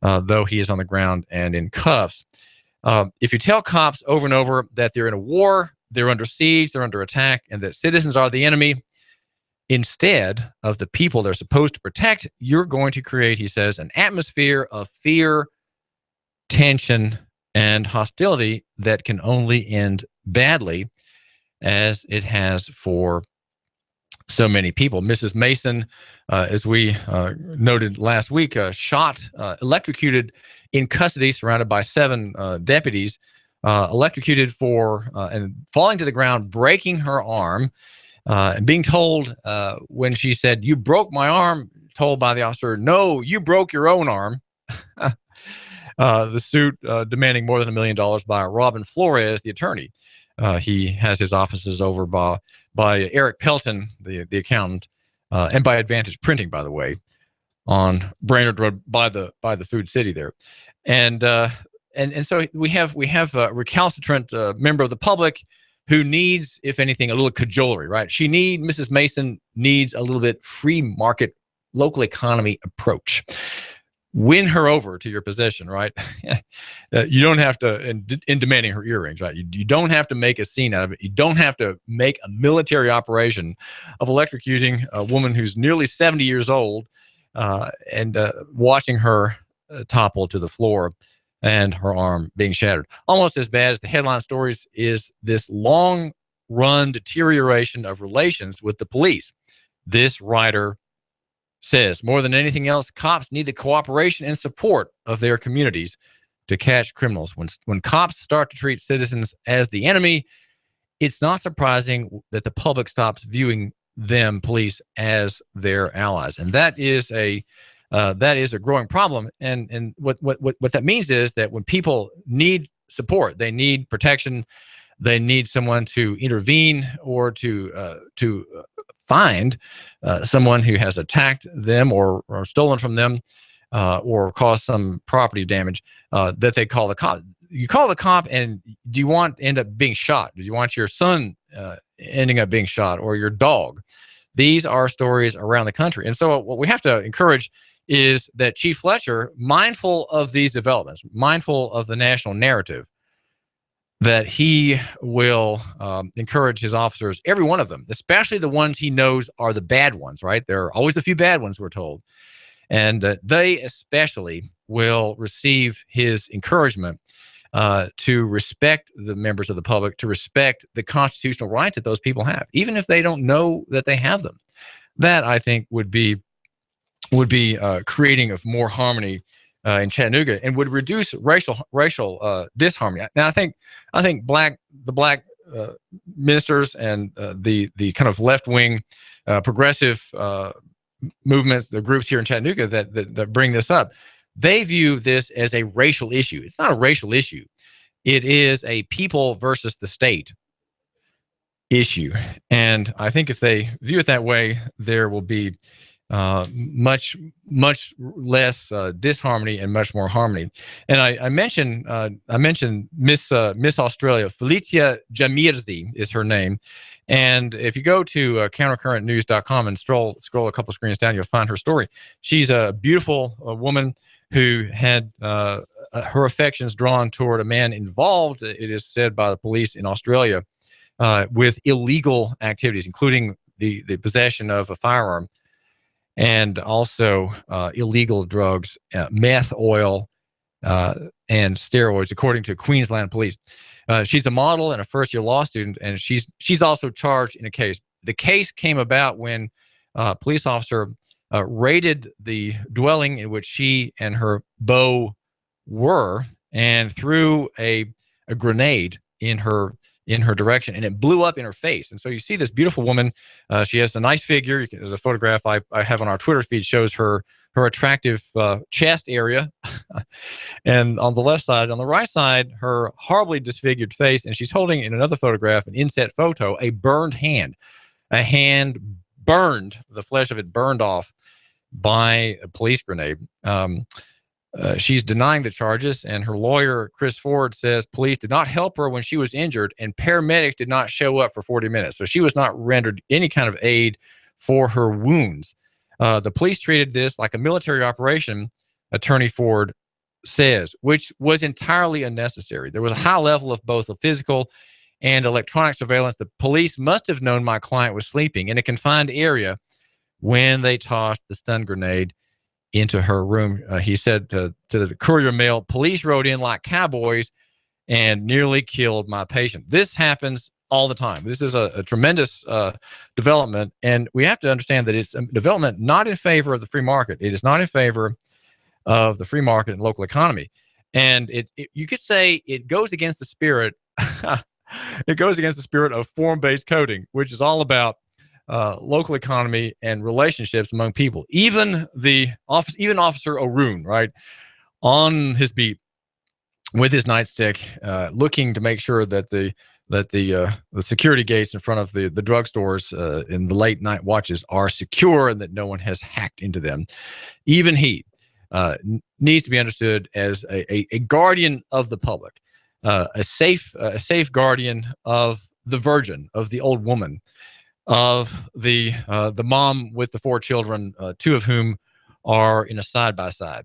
though he is on the ground and in cuffs. If you tell cops over and over that they're in a war, they're under siege, they're under attack, and that citizens are the enemy instead of the people they're supposed to protect, you're going to create, he says, an atmosphere of fear, tension, and hostility that can only end badly, as it has for so many people. Mrs. Mason, as we noted last week, shot, electrocuted in custody, surrounded by 7 deputies, electrocuted for and falling to the ground, breaking her arm, and being told when she said, "You broke my arm," told by the officer, "No, you broke your own arm." The suit demanding more than $1 million by Robin Flores, the attorney. He has his offices over by Eric Pelton, the accountant, and by Advantage Printing, by the way, on Brainerd Road by the Food City there. And so we have a recalcitrant member of the public who needs, if anything, a little cajolery, right? Mrs. Mason needs a little bit free market, local economy approach. Win her over to your position, right? You don't have to, in demanding her earrings, right? You don't have to make a scene out of it. You don't have to make a military operation of electrocuting a woman who's nearly 70 years old and watching her topple to the floor and her arm being shattered. Almost as bad as the headline stories is this long-run deterioration of relations with the police. This writer says, more than anything else, cops need the cooperation and support of their communities to catch criminals. When cops start to treat citizens as the enemy, it's not surprising that the public stops viewing them, police, as their allies. And that is a growing problem. And what that means is that when people need support, they need protection, they need someone to intervene or to find someone who has attacked them or stolen from them or caused some property damage, that they call the cop. You call the cop, and do you want to end up being shot? Do you want your son ending up being shot or your dog? These are stories around the country. And so what we have to encourage is that Chief Fletcher, mindful of these developments, mindful of the national narrative, that he will encourage his officers, every one of them, especially the ones he knows are the bad ones, right? There are always a few bad ones, we're told. And they especially will receive his encouragement to respect the members of the public, to respect the constitutional rights that those people have, even if they don't know that they have them. That, I think, would be creating of more harmony in Chattanooga, and would reduce racial disharmony. Now, I think the black ministers and the kind of left wing progressive movements, the groups here in Chattanooga that bring this up, they view this as a racial issue. It's not a racial issue. It is a people versus the state issue. And I think if they view it that way, there will be much less disharmony and much more harmony. And I mentioned Miss Australia, Felicia Jamirzi is her name. And if you go to countercurrentnews.com and scroll a couple screens down, you'll find her story. She's a beautiful woman who had her affections drawn toward a man involved, it is said by the police in Australia, with illegal activities, including the possession of a firearm, and also illegal drugs, meth, oil, and steroids, according to Queensland police. She's a model and a first-year law student, and she's also charged in a case. The case came about when a police officer raided the dwelling in which she and her beau were, and threw a grenade in her direction, and it blew up in her face. And so you see this beautiful woman. She has a nice figure. There's a photograph I have on our Twitter feed, shows her attractive chest area. And on the left side, on the right side, her horribly disfigured face. And she's holding, in another photograph, an inset photo, a burned hand. A hand burned, the flesh of it burned off by a police grenade. She's denying the charges, and her lawyer, Chris Ford, says police did not help her when she was injured, and paramedics did not show up for 40 minutes. So she was not rendered any kind of aid for her wounds. The police treated this like a military operation, Attorney Ford says, which was entirely unnecessary. There was a high level of both a physical and electronic surveillance. The police must have known my client was sleeping in a confined area when they tossed the stun grenade into her room. He said to the Courier Mail, police rode in like cowboys and nearly killed my patient. This happens all the time. This is a tremendous development, and we have to understand that it's a development not in favor of the free market. It is not in favor of the free market and local economy. And you could say it goes against the spirit. It goes against the spirit of form-based coding, which is all about local economy and relationships among people. Even Officer O'Roon, right, on his beat with his nightstick, looking to make sure that the security gates in front of the drugstores in the late night watches are secure and that no one has hacked into them. Even he needs to be understood as a guardian of the public, a safe guardian of the virgin, of the old woman, of the mom with the 4 children, 2 of whom are in a side-by-side.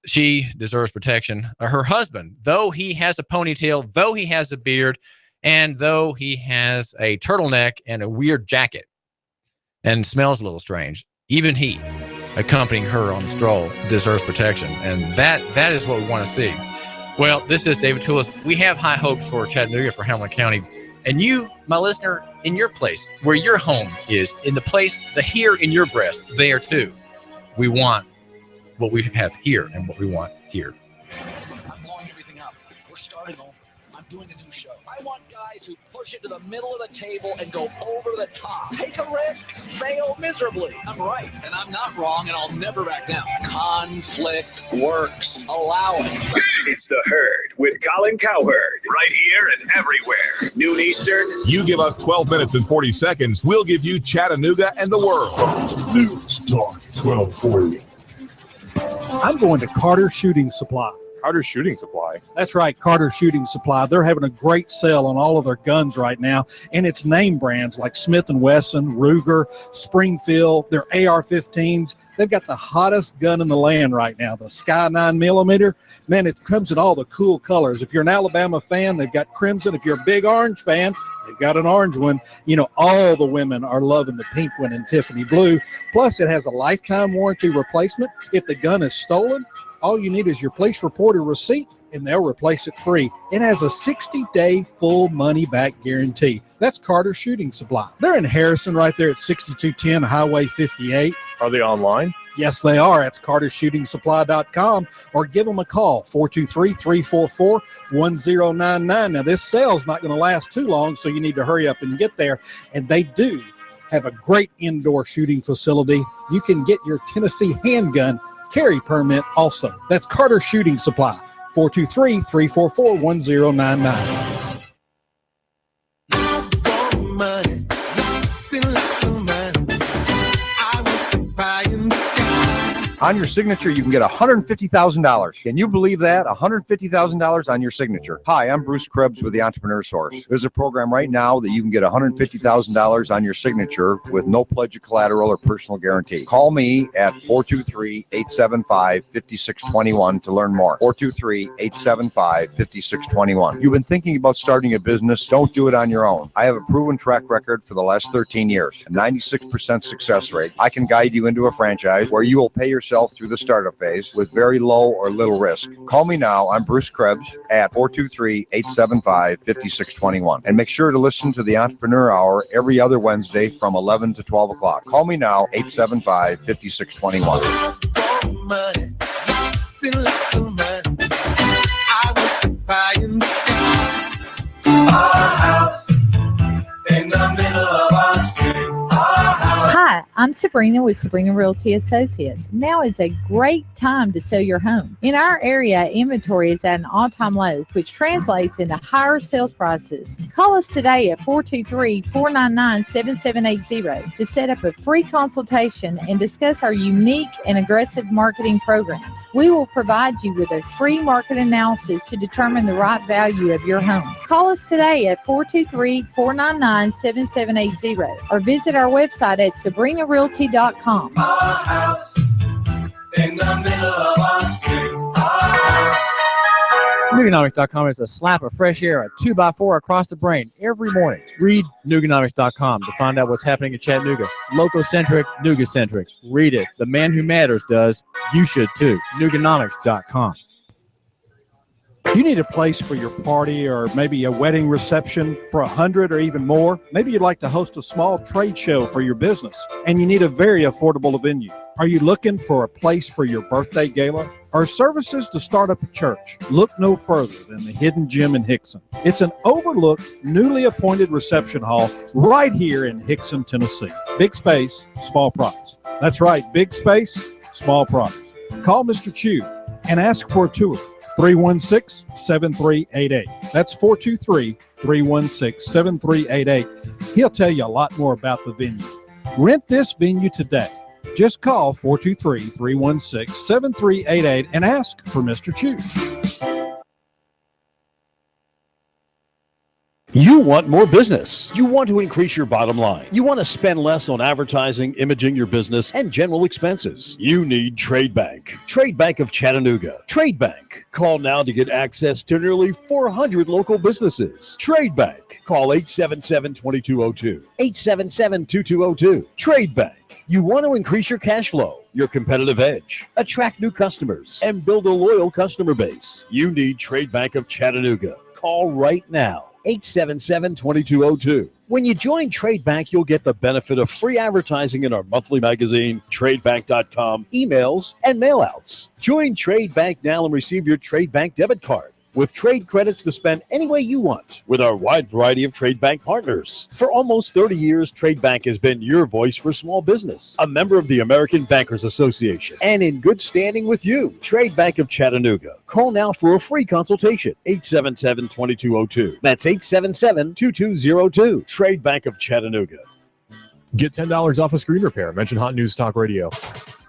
She deserves protection. Her husband, though he has a ponytail, though he has a beard, and though he has a turtleneck and a weird jacket and smells a little strange, even he, accompanying her on the stroll, deserves protection. And that is what we want to see. Well, this is David Tulis. We have high hopes for Chattanooga, for Hamilton County. And you, my listener, in your place, where your home is, in the place, the here in your breast, there too. We want what we have here and what we want here. I'm blowing everything up. We're starting over. I'm doing a new show. I want guys who push it to the middle of the table and go over the top. Take a risk, fail miserably. I'm right, and I'm not wrong, and I'll never back down. Conflict works. Allow it. It's The Herd with Colin Cowherd, right here and everywhere. Noon Eastern. You give us 12 minutes and 40 seconds, we'll give you Chattanooga and the world. News Talk 1240. I'm going to Carter Shooting Supply. Carter Shooting Supply. That's right, Carter Shooting Supply. They're having a great sale on all of their guns right now, and it's name brands like Smith & Wesson, Ruger, Springfield, their AR-15s. They've got the hottest gun in the land right now, the Sky 9mm. Man, it comes in all the cool colors. If you're an Alabama fan, they've got crimson. If you're a big orange fan, they've got an orange one. You know, all the women are loving the pink one and Tiffany blue. Plus, it has a lifetime warranty replacement. If the gun is stolen, all you need is your police report or receipt, and they'll replace it free. It has a 60-day full money-back guarantee. That's Carter Shooting Supply. They're in Harrison right there at 6210 Highway 58. Are they online? Yes, they are. That's cartershootingsupply.com, or give them a call, 423-344-1099. Now, this sale's not going to last too long, so you need to hurry up and get there. And they do have a great indoor shooting facility. You can get your Tennessee handgun carry permit also. That's Carter Shooting Supply, 423-344-1099. On your signature, you can get $150,000. Can you believe that? $150,000 on your signature. Hi, I'm Bruce Krebs with the Entrepreneur Source. There's a program right now that you can get $150,000 on your signature with no pledge of collateral or personal guarantee. Call me at 423-875-5621 to learn more. 423-875-5621. You've been thinking about starting a business? Don't do it on your own. I have a proven track record for the last 13 years, a 96% success rate. I can guide you into a franchise where you will pay yourself through the startup phase with very low or little risk. Call me now. I'm Bruce Krebs at 423-875-5621. And make sure to listen to the Entrepreneur Hour every other Wednesday from 11 to 12 o'clock. Call me now, 875-5621. Hi, I'm I'm Sabrina with Sabrina Realty Associates. Now is a great time to sell your home. In our area, inventory is at an all-time low, which translates into higher sales prices. Call us today at 423-499-7780 to set up a free consultation and discuss our unique and aggressive marketing programs. We will provide you with a free market analysis to determine the right value of your home. Call us today at 423-499-7780 or visit our website at sabrinarealty.com. Our house in the middle of our street. Our house. Nooganomics.com is a slap of fresh air, a 2x4 across the brain every morning. Read Nooganomics.com to find out what's happening in Chattanooga. Local-centric, Nooga-centric. Read it. The man who matters does. You should too. Nooganomics.com. You need a place for your party or maybe a wedding reception for 100 or even more. Maybe you'd like to host a small trade show for your business and you need a very affordable venue. Are you looking for a place for your birthday gala or services to start up a church? Look no further than the Hidden Gem in Hickson. It's an overlooked, newly appointed reception hall right here in Hickson, Tennessee. Big space, small price. That's right, big space, small price. Call Mr. Chu and ask for a tour. 316-7388. That's 423-316-7388. He'll tell you a lot more about the venue. Rent this venue today. Just call 423-316-7388 and ask for Mr. Chu. You want more business. You want to increase your bottom line. You want to spend less on advertising, imaging your business, and general expenses. You need Trade Bank. Trade Bank of Chattanooga. Trade Bank. Call now to get access to nearly 400 local businesses. Trade Bank. Call 877-2202. 877-2202. Trade Bank. You want to increase your cash flow, your competitive edge, attract new customers, and build a loyal customer base. You need Trade Bank of Chattanooga. Call right now. 877-2202. When you join Trade Bank, you'll get the benefit of free advertising in our monthly magazine, TradeBank.com, emails, and mailouts. Join Trade Bank now and receive your Trade Bank debit card with trade credits to spend any way you want with our wide variety of Trade Bank partners. For almost 30 years, Trade Bank has been your voice for small business, a member of the American Bankers Association, and in good standing with you. Trade Bank of Chattanooga. Call now for a free consultation. 877-2202. That's 877-2202. Trade Bank of Chattanooga. Get $10 off a screen repair. Mention Hot News Talk Radio.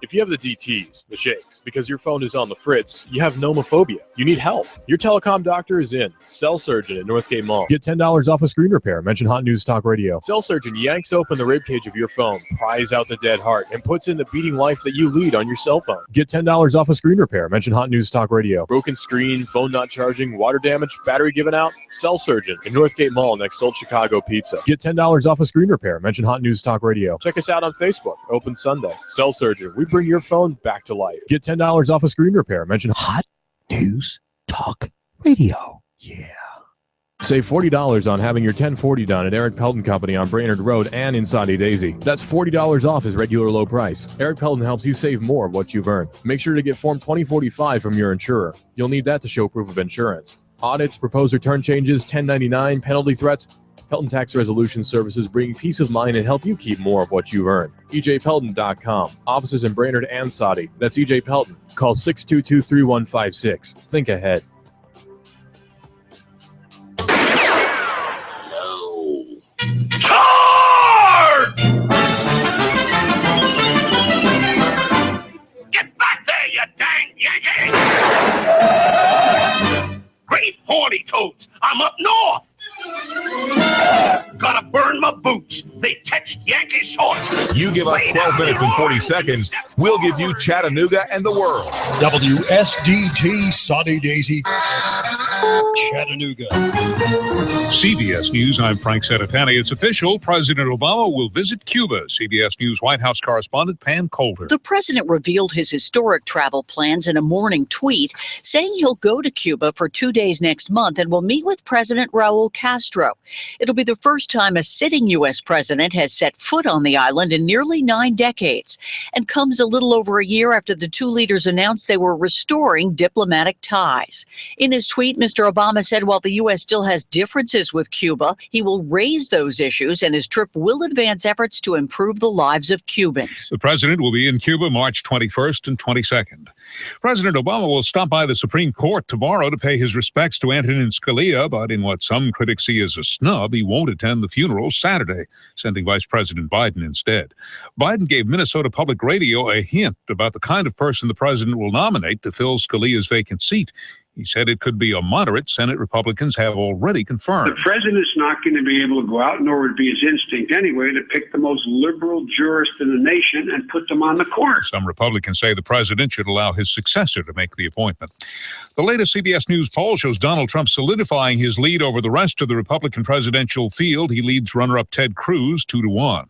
If you have the DTs, the shakes, because your phone is on the fritz, you have nomophobia. You need help. Your telecom doctor is in. Cell Surgeon at Northgate Mall. Get $10 off a screen repair. Mention Hot News Talk Radio. Cell Surgeon yanks open the ribcage of your phone, pries out the dead heart, and puts in the beating life that you lead on your cell phone. Get $10 off a screen repair. Mention Hot News Talk Radio. Broken screen, phone not charging, water damage, battery given out. Cell Surgeon at Northgate Mall next to Old Chicago Pizza. Get $10 off a screen repair. Mention Hot News Talk Radio. Check us out on Facebook. Open Sunday. Cell Surgeon. We bring your phone back to life. Get $10 off a screen repair. Mention Hot News Talk Radio. Yeah. Save $40 on having your 1040 done at Eric Pelton Company on Brainerd Road and in Saudi Daisy. That's $40 off his regular low price. Eric Pelton helps you save more of what you've earned. Make sure to get Form 2045 from your insurer. You'll need that to show proof of insurance. Audits, proposed return changes, 1099, penalty threats. Pelton Tax Resolution Services bring peace of mind and help you keep more of what you've earned. EJPelton.com. Offices in Brainerd and Saudi. That's EJ Pelton. Call 622-3156. Think ahead. Charge! Get back there, you dang Yankee! Great horny toads! I'm up north! Gotta burn my boots. They touched Yankee soil. You give us 12 minutes and 40 seconds, we'll give you Chattanooga and the world. WSDT Saudi Daisy, Chattanooga. CBS News, I'm Frank Sedatani. It's official. President Obama will visit Cuba. CBS News White House correspondent Pam Coulter. The president revealed his historic travel plans in a morning tweet, saying he'll go to Cuba for 2 days next month and will meet with President Raul Castro. It'll be the first time a sitting U.S. president has set foot on the island in nearly 9 decades, and comes a little over a year after the two leaders announced they were restoring diplomatic ties. In his tweet, Mr. Obama said while the U.S. still has differences with Cuba, he will raise those issues, and his trip will advance efforts to improve the lives of Cubans. The president will be in Cuba March 21st and 22nd. President Obama will stop by the Supreme Court tomorrow to pay his respects to Antonin Scalia, but in what some critics see as a snub, he won't attend the funeral Saturday, sending Vice President Biden instead. Biden gave Minnesota Public Radio a hint about the kind of person the president will nominate to fill Scalia's vacant seat. He said it could be a moderate Senate Republicans have already confirmed. The president's not going to be able to go out, nor would it be his instinct anyway, to pick the most liberal jurist in the nation and put them on the court. Some Republicans say the president should allow his successor to make the appointment. The latest CBS News poll shows Donald Trump solidifying his lead over the rest of the Republican presidential field. He leads runner-up Ted Cruz 2-1.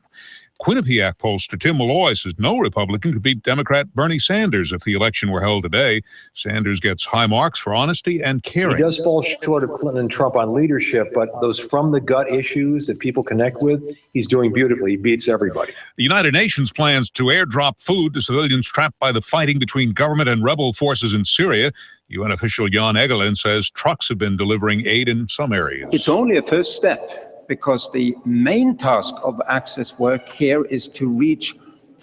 Quinnipiac pollster Tim Malloy says no Republican could beat Democrat Bernie Sanders if the election were held today. Sanders gets high marks for honesty and caring. He does fall short of Clinton and Trump on leadership, but those from-the-gut issues that people connect with, he's doing beautifully. He beats everybody. The United Nations plans to airdrop food to civilians trapped by the fighting between government and rebel forces in Syria. UN official Jan Egeland says trucks have been delivering aid in some areas. It's only a first step, because the main task of Access work here is to reach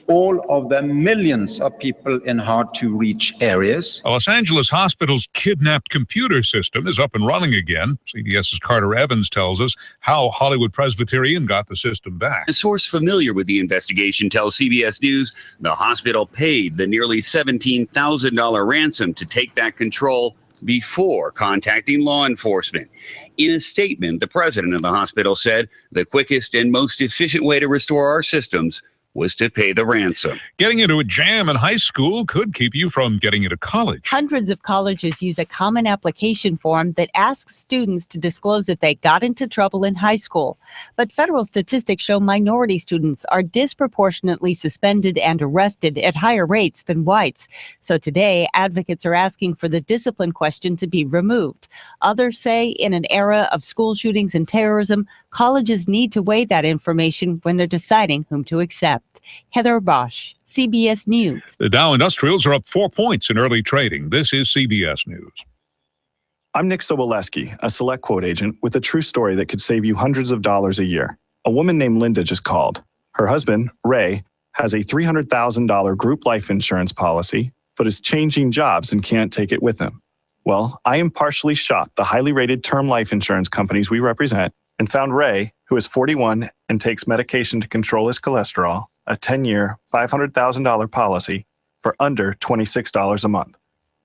all of the millions of people in hard-to-reach areas. A Los Angeles hospital's kidnapped computer system is up and running again. CBS's Carter Evans tells us how Hollywood Presbyterian got the system back. A source familiar with the investigation tells CBS News the hospital paid the nearly $17,000 ransom to take back control before contacting law enforcement. In a statement, the president of the hospital said the quickest and most efficient way to restore our systems was to pay the ransom. Getting into a jam in high school could keep you from getting into college. Hundreds of colleges use a common application form that asks students to disclose if they got into trouble in high school. But federal statistics show minority students are disproportionately suspended and arrested at higher rates than whites. So today, advocates are asking for the discipline question to be removed. Others say in an era of school shootings and terrorism, colleges need to weigh that information when they're deciding whom to accept. Heather Bosch, CBS News. The Dow Industrials are up 4 points in early trading. This is CBS News. I'm Nick Soboleski, a Select Quote agent with a true story that could save you hundreds of dollars a year. A woman named Linda just called. Her husband, Ray, has a $300,000 group life insurance policy, but is changing jobs and can't take it with him. Well, I impartially shopped the highly rated term life insurance companies we represent and found Ray, who is 41 and takes medication to control his cholesterol, a 10-year, $500,000 policy for under $26 a month.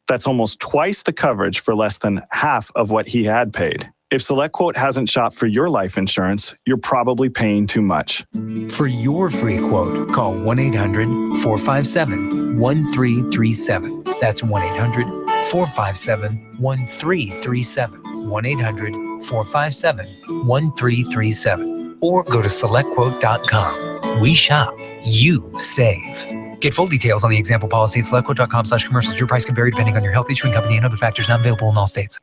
That's almost twice the coverage for less than half of what he had paid. If SelectQuote hasn't shopped for your life insurance, you're probably paying too much. For your free quote, call 1-800-457-1337. That's 1-800-457-1337. 1-800-457-1337. Or go to SelectQuote.com. We shop, you save. Get full details on the example policy at SelectQuote.com/commercials. Your price can vary depending on your health, issuing company, and other factors not available in all states.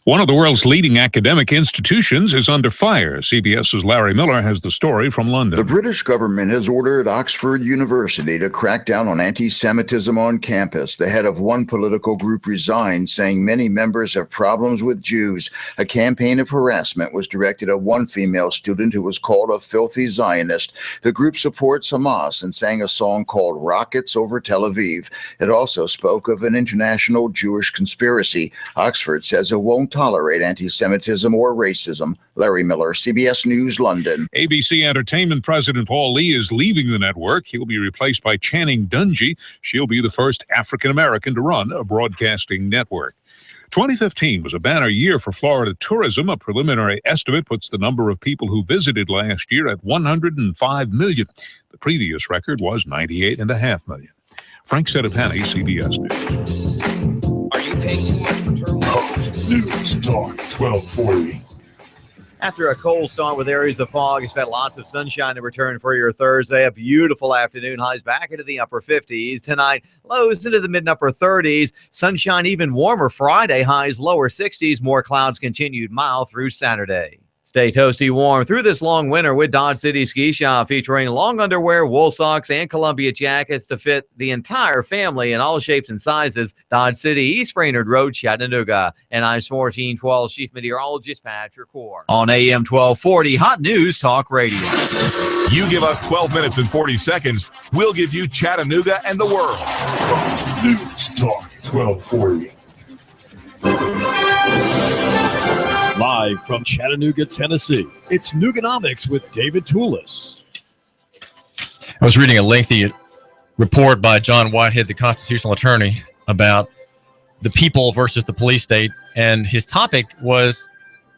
One of the world's leading academic institutions is under fire. CBS's Larry Miller has the story from London. The British government has ordered Oxford University to crack down on anti-Semitism on campus. The head of one political group resigned, saying many members have problems with Jews. A campaign of harassment was directed at one female student who was called a filthy Zionist. The group supports Hamas and sang a song called Rockets Over Tel Aviv. It also spoke of an international Jewish conspiracy. Oxford says it won't tolerate anti-Semitism or racism. Larry Miller, CBS News, London. ABC Entertainment President Paul Lee is leaving the network. He'll be replaced by Channing Dungey. She'll be the first African-American to run a broadcasting network. 2015 was a banner year for Florida tourism. A preliminary estimate puts the number of people who visited last year at 105 million. The previous record was 98.5 million. Frank Sedapani, CBS News. Are you paying too much for term life? News Talk 1240. After a cold start with areas of fog, expect lots of sunshine to return for your Thursday. A beautiful afternoon. Highs back into the upper 50s. Tonight, lows into the mid and upper 30s. Sunshine even warmer Friday. Highs lower 60s. More clouds continued mild through Saturday. Stay toasty warm through this long winter with Dodge City Ski Shop, featuring long underwear, wool socks, and Columbia jackets to fit the entire family in all shapes and sizes. Dodge City, East Brainerd Road, Chattanooga. And I'm 1412 Chief Meteorologist Patrick Core. On AM 1240, Hot News Talk Radio. You give us 12 minutes and 40 seconds, we'll give you Chattanooga and the world. News Talk 1240. Live from Chattanooga, Tennessee, it's Nooganomics with David Tulis. I was reading a lengthy report by John Whitehead, the constitutional attorney, about the people versus the police state, and his topic was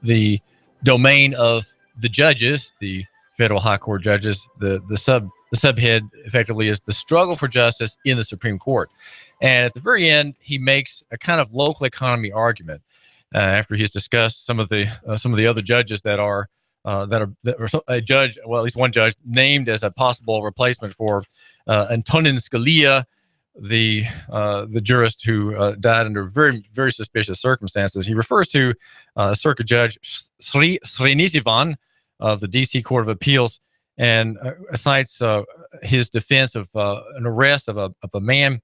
the domain of the judges, the federal high court judges. The subhead effectively is the struggle for justice in the Supreme Court. And at the very end, he makes a kind of local economy argument. After he's discussed some of the other judges that are a judge, well, at least one judge named as a possible replacement for Antonin Scalia, the jurist who died under very, very suspicious circumstances. He refers to Circuit Judge Srinivas of the D.C. Court of Appeals and cites his defense of an arrest of a man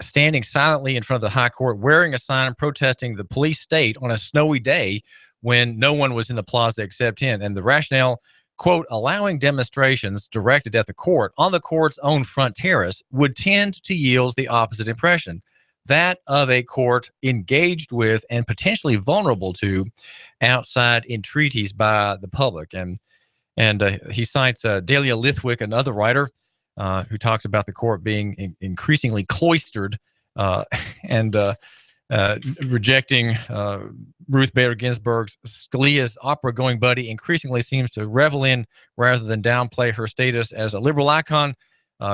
standing silently in front of the high court, wearing a sign protesting the police state on a snowy day when no one was in the plaza except him. And the rationale, quote, allowing demonstrations directed at the court on the court's own front terrace would tend to yield the opposite impression, that of a court engaged with and potentially vulnerable to outside entreaties by the public. And he cites Delia Lithwick, another writer, who talks about the court being increasingly cloistered and rejecting Ruth Bader Ginsburg's Scalia's opera-going buddy increasingly seems to revel in rather than downplay her status as a liberal icon.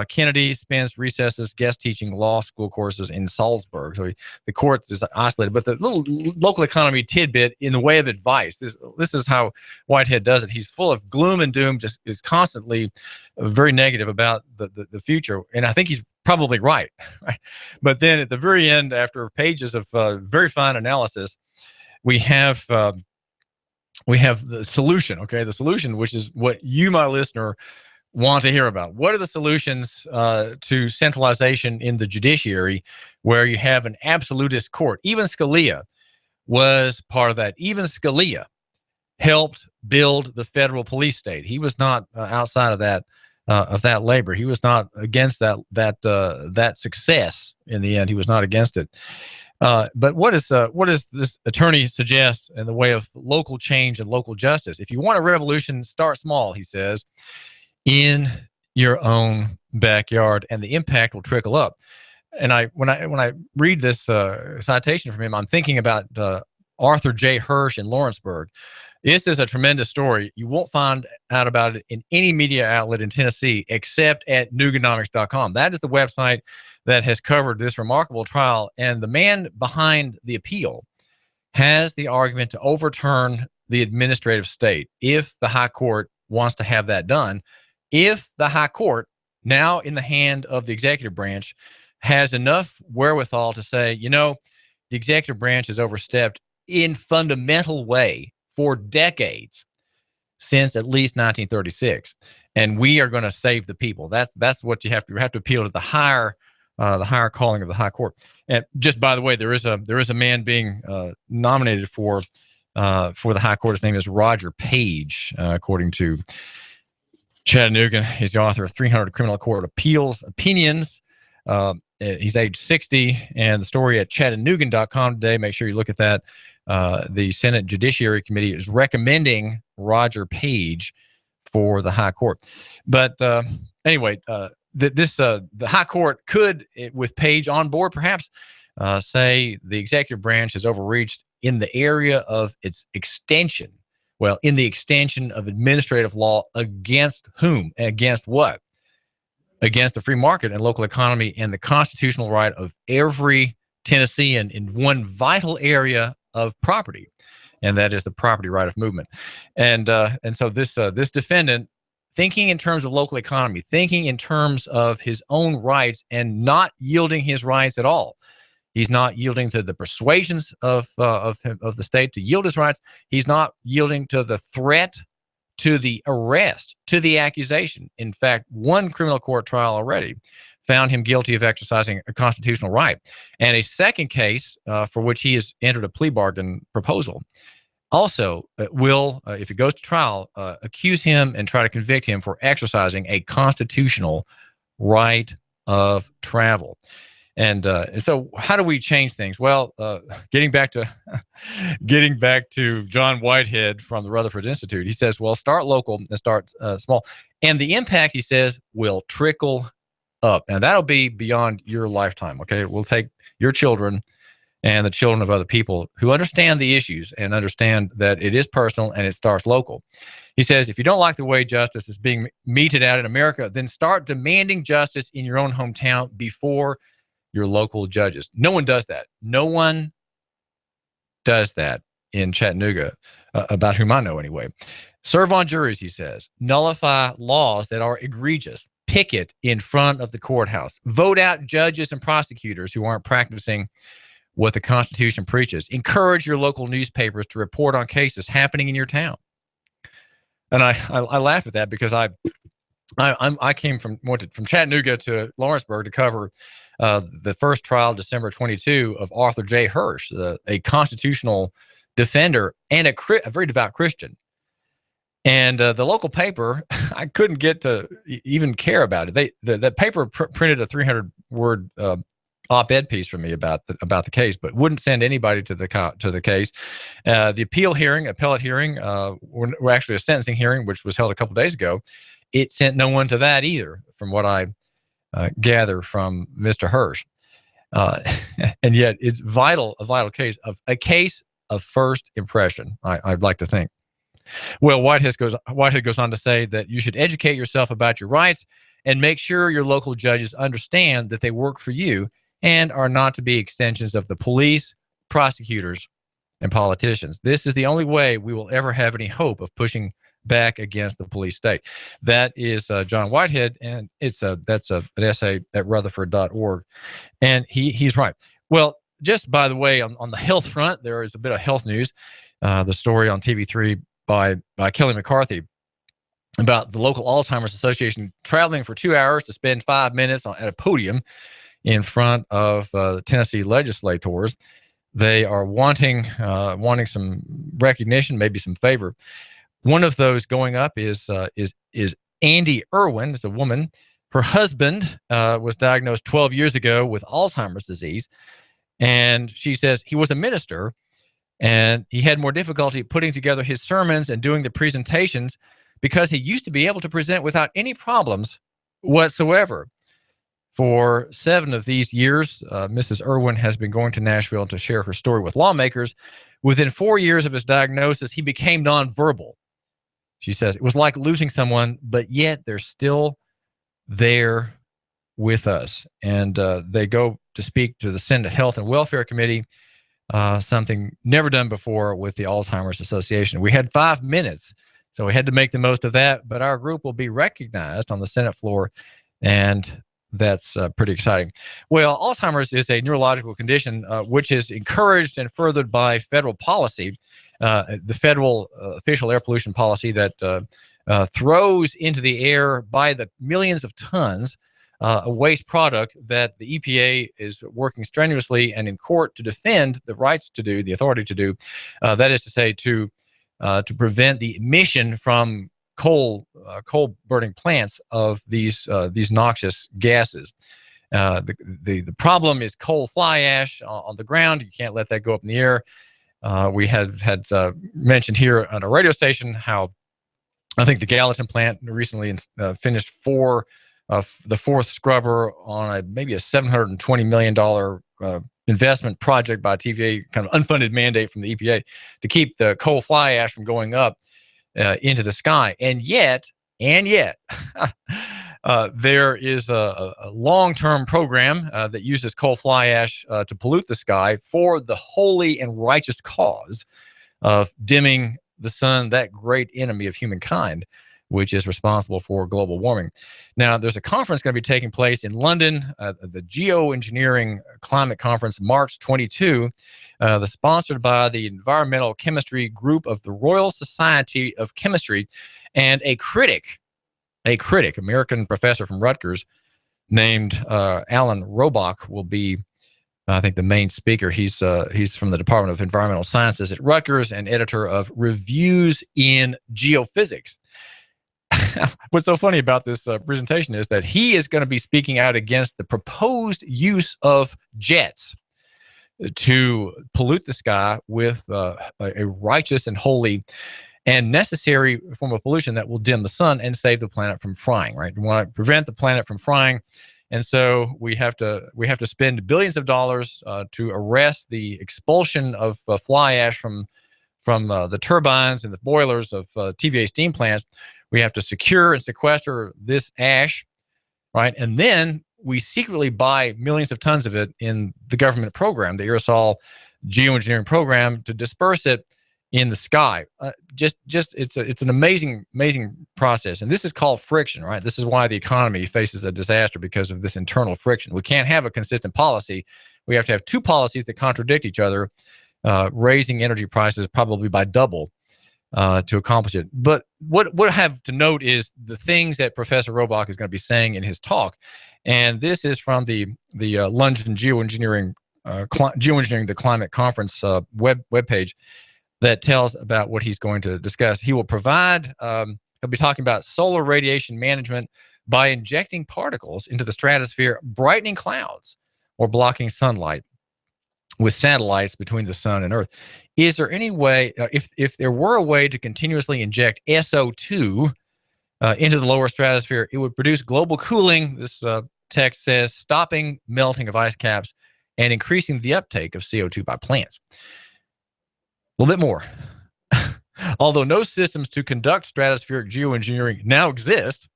Kennedy spends recesses guest teaching law school courses in Salzburg. So the court is isolated. But the little local economy tidbit in the way of advice, this is how Whitehead does it. He's full of gloom and doom, just is constantly very negative about the future. And I think he's probably right. But then at the very end, after pages of very fine analysis, we have the solution. Okay, the solution, which is what you, my listener, want to hear about. What are the solutions to centralization in the judiciary where you have an absolutist court? Even Scalia was part of that. Even Scalia helped build the federal police state. He was not outside of that labor. He was not against that success in the end. He was not against it. But what does this attorney suggest in the way of local change and local justice? If you want a revolution, start small, he says, in your own backyard, and the impact will trickle up. And when I read this citation from him, I'm thinking about Arthur J. Hirsch in Lawrenceburg. This is a tremendous story. You won't find out about it in any media outlet in Tennessee except at Nooganomics.com. That is the website that has covered this remarkable trial. And the man behind the appeal has the argument to overturn the administrative state if the high court wants to have that done. If the high court, now in the hand of the executive branch, has enough wherewithal to say, the executive branch has overstepped in fundamental way for decades, since at least 1936, and we are going to save the people. That's what you have to appeal to the higher calling of the high court. And just by the way, there is a man being nominated for the high court. His name is Roger Page, according to Chattanooga. He's the author of 300 Criminal Court Appeals Opinions. He's age 60, and the story at Chattanooga.com today. Make sure you look at that. The Senate Judiciary Committee is recommending Roger Page for the high court. But anyway, the high court could, with Page on board, perhaps say the executive branch has overreached in the area of its extension. Well, in the extension of administrative law against whom? Against what? Against the free market and local economy and the constitutional right of every Tennessean in one vital area of property. and that is the property right of movement. And so this defendant, thinking in terms of local economy, thinking in terms of his own rights, and not yielding his rights at all. He's not yielding to the persuasions of the state to yield his rights. He's not yielding to the threat, to the arrest, to the accusation. In fact, one criminal court trial already found him guilty of exercising a constitutional right. And a second case for which he has entered a plea bargain proposal also will, if it goes to trial, accuse him and try to convict him for exercising a constitutional right of travel. And so how do we change things? Well, getting back to John Whitehead from the Rutherford Institute, he says, well, start local and start small. And the impact, he says, will trickle up. And that'll be beyond your lifetime, okay? We'll take your children and the children of other people who understand the issues and understand that it is personal and it starts local. He says, if you don't like the way justice is being meted out in America, then start demanding justice in your own hometown before your local judges. No one does that. No one does that in Chattanooga, about whom I know anyway. Serve on juries, he says. Nullify laws that are egregious. Picket in front of the courthouse. Vote out judges and prosecutors who aren't practicing what the Constitution preaches. Encourage your local newspapers to report on cases happening in your town. And I laugh at that because I came from Chattanooga to Lawrenceburg to cover the first trial, December 22, of Arthur J. Hirsch, a constitutional defender and a very devout Christian. And the local paper, I couldn't get to even care about it. The paper printed a 300-word op-ed piece for me about the case, but wouldn't send anybody to the case. The appellate hearing, were actually a sentencing hearing, which was held a couple days ago. It sent no one to that either, from what I gather from Mr. Hirsch. And yet it's a vital case of first impression, I'd like to think. Well, Whitehead goes on to say that you should educate yourself about your rights and make sure your local judges understand that they work for you and are not to be extensions of the police, prosecutors, and politicians. This is the only way we will ever have any hope of pushing back against the police state. That is John Whitehead, and that's an essay at Rutherford.org, and he's right. Well, just by the way, on the health front, there is a bit of health news. The story on TV3 by Kelly McCarthy about the local Alzheimer's Association traveling for 2 hours to spend 5 minutes at a podium in front of Tennessee legislators. They are wanting some recognition, maybe some favor. One of those going up is Andy Irwin. It's a woman. Her husband was diagnosed 12 years ago with Alzheimer's disease, and she says he was a minister, and he had more difficulty putting together his sermons and doing the presentations because he used to be able to present without any problems whatsoever. For 7 of these years, Mrs. Irwin has been going to Nashville to share her story with lawmakers. Within 4 years of his diagnosis, he became nonverbal. She says, it was like losing someone, but yet they're still there with us. And they go to speak to the Senate Health and Welfare Committee, something never done before with the Alzheimer's Association. We had 5 minutes, so we had to make the most of that. But our group will be recognized on the Senate floor, and that's pretty exciting. Well, Alzheimer's is a neurological condition which is encouraged and furthered by federal policy, the federal official air pollution policy that throws into the air by the millions of tons a waste product that the EPA is working strenuously and in court to defend the rights to do, the authority to do. That is to say, to prevent the emission from coal burning plants of these noxious gases. The problem is coal fly ash on the ground. You can't let that go up in the air. We had mentioned here on a radio station how I think the Gallatin plant recently finished the fourth scrubber on maybe a $720 million investment project by TVA, kind of unfunded mandate from the EPA to keep the coal fly ash from going up into the sky. And yet, there is a long-term program that uses coal fly ash to pollute the sky for the holy and righteous cause of dimming the sun, that great enemy of humankind, which is responsible for global warming. Now, there's a conference going to be taking place in London, the Geoengineering Climate Conference, March 22, sponsored by the Environmental Chemistry Group of the Royal Society of Chemistry, and a critic, American professor from Rutgers named Alan Robach will be, I think, the main speaker. He's from the Department of Environmental Sciences at Rutgers and editor of Reviews in Geophysics. What's so funny about this presentation is that he is going to be speaking out against the proposed use of jets to pollute the sky with a righteous and holy and necessary form of pollution that will dim the sun and save the planet from frying. Right? We want to prevent the planet from frying, and so we have to spend billions of dollars to arrest the expulsion of fly ash from the turbines and the boilers of TVA steam plants. We have to secure and sequester this ash, right? And then we secretly buy millions of tons of it in the government program, the aerosol geoengineering program, to disperse it in the sky. It's an amazing process. And this is called friction, right? This is why the economy faces a disaster, because of this internal friction. We can't have a consistent policy. We have to have two policies that contradict each other, raising energy prices probably by double to accomplish it. But what I have to note is the things that Professor Robach is going to be saying in his talk. And this is from the London Geoengineering the Climate Conference webpage that tells about what he's going to discuss. He will provide, he'll be talking about solar radiation management by injecting particles into the stratosphere, brightening clouds or blocking sunlight with satellites between the sun and Earth. Is there any way, if there were a way to continuously inject SO2 into the lower stratosphere, it would produce global cooling, this text says, stopping melting of ice caps and increasing the uptake of CO2 by plants. A little bit more. Although no systems to conduct stratospheric geoengineering now exist,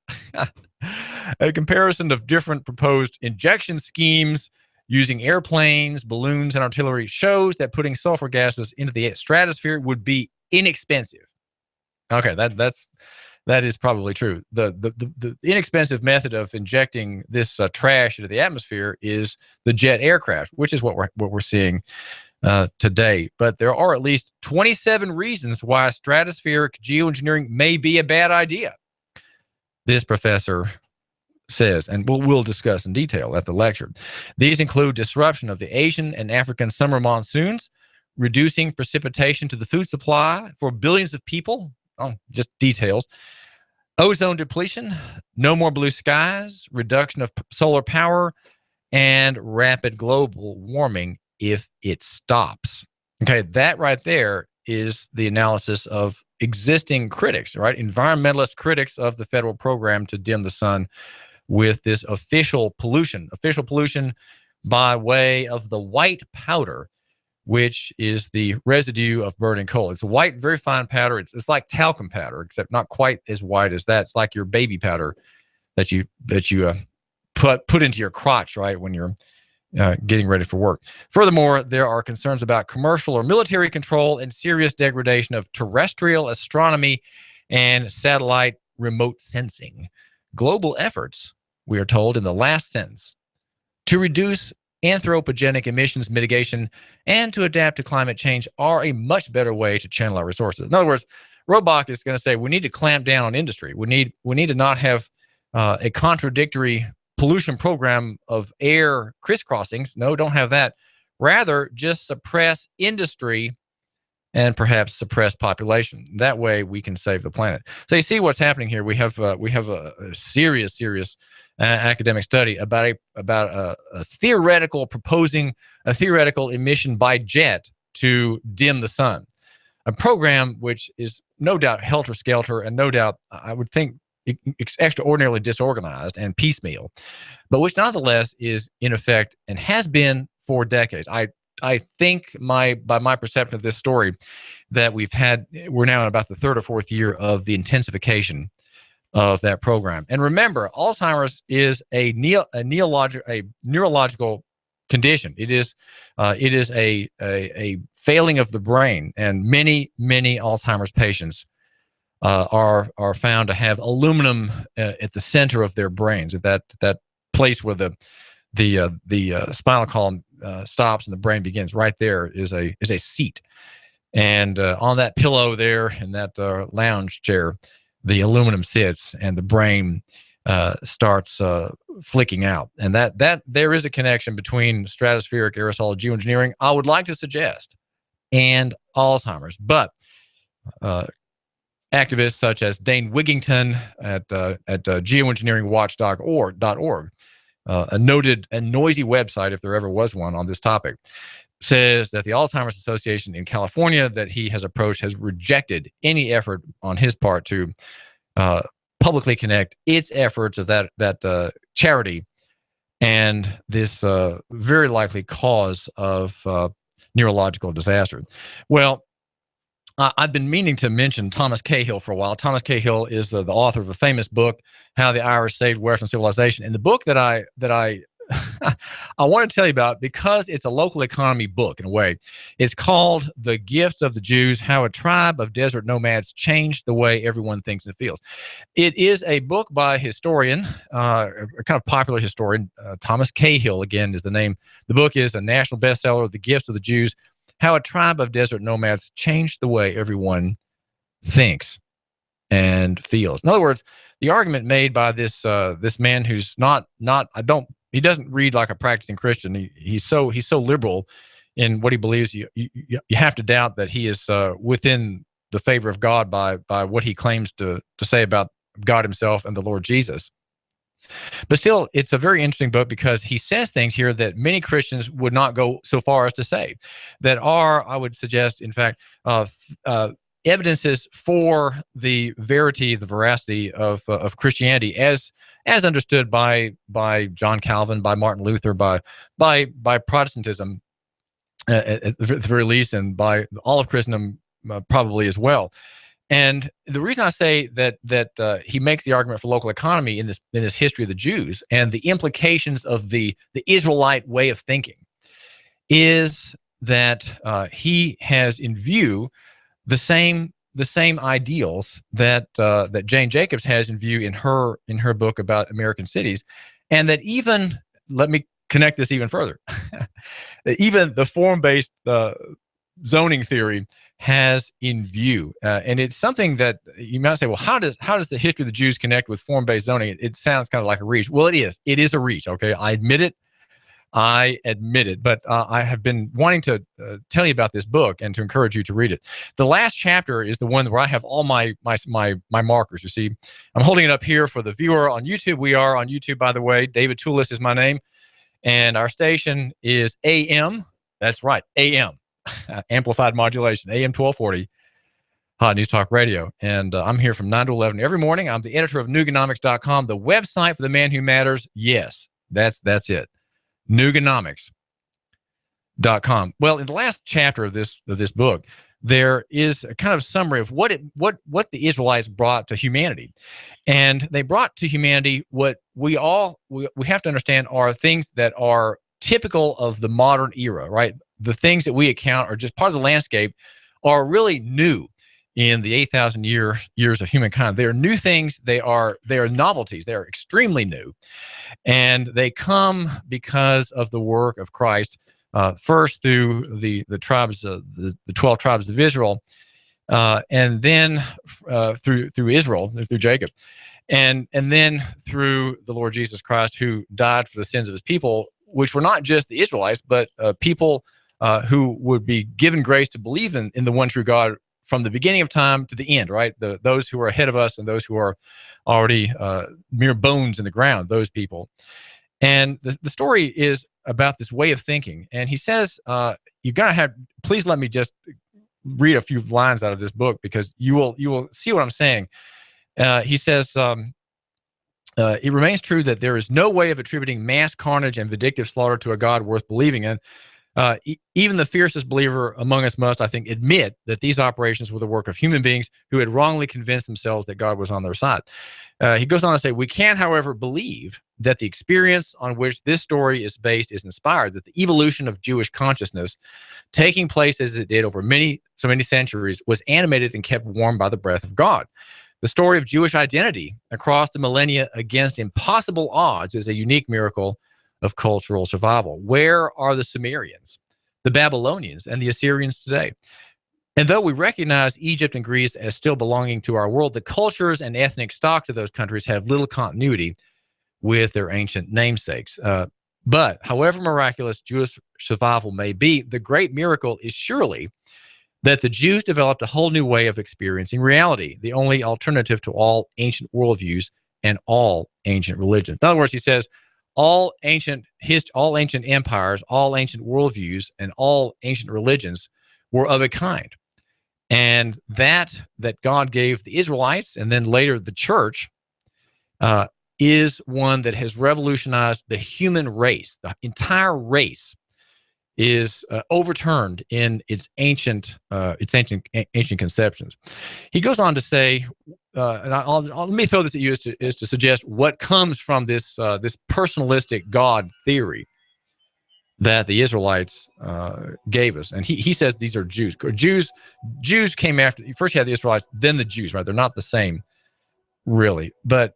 a comparison of different proposed injection schemes using airplanes, balloons, and artillery shows that putting sulfur gases into the stratosphere would be inexpensive. Okay, that is probably true. The inexpensive method of injecting this trash into the atmosphere is the jet aircraft, which is what we're seeing today. But there are at least 27 reasons why stratospheric geoengineering may be a bad idea, this professor says, and we'll discuss in detail at the lecture. These include disruption of the Asian and African summer monsoons, reducing precipitation to the food supply for billions of people. Oh, just details. Ozone depletion, no more blue skies, reduction of solar power, and rapid global warming if it stops. Okay, that right there is the analysis of existing critics, right? Environmentalist critics of the federal program to dim the sun with this official pollution by way of the white powder, which is the residue of burning coal. It's a white, very fine powder. It's like talcum powder, except not quite as white as that. It's like your baby powder that you put into your crotch, right, when you're getting ready for work. Furthermore, there are concerns about commercial or military control and serious degradation of terrestrial astronomy and satellite remote sensing. Global efforts, we are told in the last sentence, to reduce anthropogenic emissions mitigation and to adapt to climate change are a much better way to channel our resources. In other words, Robach is going to say we need to clamp down on industry. We need to not have a contradictory pollution program of air crisscrossings. No, don't have that. Rather, just suppress industry and perhaps suppress population. That way, we can save the planet. So you see what's happening here. We have a serious academic study about a theoretical proposing a theoretical emission by jet to dim the sun, a program which is no doubt helter-skelter and no doubt, I would think, extraordinarily disorganized and piecemeal, but which nonetheless is in effect and has been for decades. I think by my perception of this story that we're now in about the third or fourth year of the intensification of that program. And remember, Alzheimer's is a neurological condition. It is a failing of the brain, and many Alzheimer's patients are found to have aluminum at the center of their brains, at that place where the spinal column stops and the brain begins. Right there is a seat, and on that pillow there in that lounge chair, the aluminum sits, and the brain starts flicking out. And that there is a connection between stratospheric aerosol geoengineering, I would like to suggest, and Alzheimer's. But activists such as Dane Wigington at geoengineeringwatch.org, a noted and noisy website, if there ever was one, on this topic, says that the Alzheimer's Association in California that he has approached has rejected any effort on his part to publicly connect its efforts of that charity and this very likely cause of neurological disaster. Well, I've been meaning to mention Thomas Cahill for a while. Thomas Cahill is the author of a famous book, How the Irish Saved Western Civilization. And the book that I I want to tell you about, because it's a local economy book in a way, it's called The Gifts of the Jews, How a Tribe of Desert Nomads Changed the Way Everyone Thinks and Feels. It is a book by a historian, a kind of popular historian, Thomas Cahill, again, is the name. The book is a national bestseller, The Gifts of the Jews, How a Tribe of Desert Nomads Changed the Way Everyone Thinks and Feels. In other words, the argument made by this man who's he doesn't read like a practicing Christian. He's so liberal in what he believes. You have to doubt that he is within the favor of God by what he claims to say about God himself and the Lord Jesus. But still, it's a very interesting book because he says things here that many Christians would not go so far as to say, that are, I would suggest, in fact, evidences for the veracity of Christianity as understood by John Calvin, by Martin Luther, by Protestantism at the very least, and by all of Christendom probably as well. And the reason I say that he makes the argument for local economy in this history of the Jews and the implications of the Israelite way of thinking is that he has in view the same ideals that Jane Jacobs has in view in her book about American cities, and that even, let me connect this even further, even the form-based zoning theory has in view, and it's something that you might say, well, how does the history of the Jews connect with form-based zoning? It sounds kind of like a reach. Well, it is a reach. Okay, I admit it, but I have been wanting to tell you about this book and to encourage you to read it. The last chapter is the one where I have all my markers. You see, I'm holding it up here for the viewer on YouTube. We are on YouTube, by the way. David Tulis is my name, and our station is AM. That's right, AM, amplified modulation, AM 1240. Hot News Talk Radio. And I'm here from 9 to 11 every morning. I'm the editor of Nooganomics.com, the website for the man who matters. Yes, that's it. Nooganomics.com. Well, in the last chapter of this book, there is a kind of summary of what the Israelites brought to humanity, and they brought to humanity what we have to understand are things that are typical of the modern era, right? The things that we account are just part of the landscape are really new in the 8,000 years of humankind. They are new things. They are novelties. They are extremely new, and they come because of the work of Christ. First through the tribes, the 12 tribes of Israel, and then through Israel, through Jacob, and then through the Lord Jesus Christ, who died for the sins of his people, which were not just the Israelites, but people who would be given grace to believe in the one true God from the beginning of time to the end, right? Those who are ahead of us and those who are already mere bones in the ground, those people. And the story is about this way of thinking. And he says, you're going to have, please let me just read a few lines out of this book because you will see what I'm saying. He says, it remains true that there is no way of attributing mass carnage and vindictive slaughter to a God worth believing in. Even the fiercest believer among us must, I think, admit that these operations were the work of human beings who had wrongly convinced themselves that God was on their side. He goes on to say, we can, however, believe that the experience on which this story is based is inspired, that the evolution of Jewish consciousness taking place as it did over so many centuries was animated and kept warm by the breath of God. The story of Jewish identity across the millennia against impossible odds is a unique miracle of cultural survival. Where are the Sumerians, the Babylonians, and the Assyrians today? And though we recognize Egypt and Greece as still belonging to our world, the cultures and ethnic stocks of those countries have little continuity with their ancient namesakes. But however miraculous Jewish survival may be, the great miracle is surely that the Jews developed a whole new way of experiencing reality, the only alternative to all ancient worldviews and all ancient religions. In other words, he says, all ancient empires, all ancient worldviews, and all ancient religions were of a kind. And that God gave the Israelites and then later the church is one that has revolutionized the human race. The entire race is overturned in its ancient conceptions. He goes on to say, and let me throw this at you, is to suggest what comes from this personalistic God theory that the Israelites gave us. And he says these are Jews. Jews came after. First you had the Israelites, then the Jews, right? They're not the same, really. But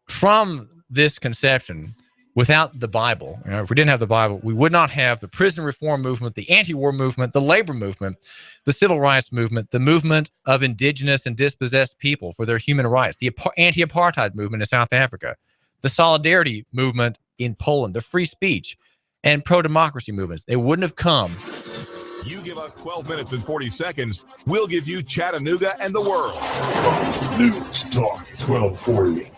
from this conception, without the Bible, if we didn't have the Bible, we would not have the prison reform movement, the anti-war movement, the labor movement, the civil rights movement, the movement of indigenous and dispossessed people for their human rights, the anti-apartheid movement in South Africa, the solidarity movement in Poland, the free speech and pro-democracy movements. They wouldn't have come. You give us 12 minutes and 40 seconds, we'll give you Chattanooga and the world. News Talk 1240.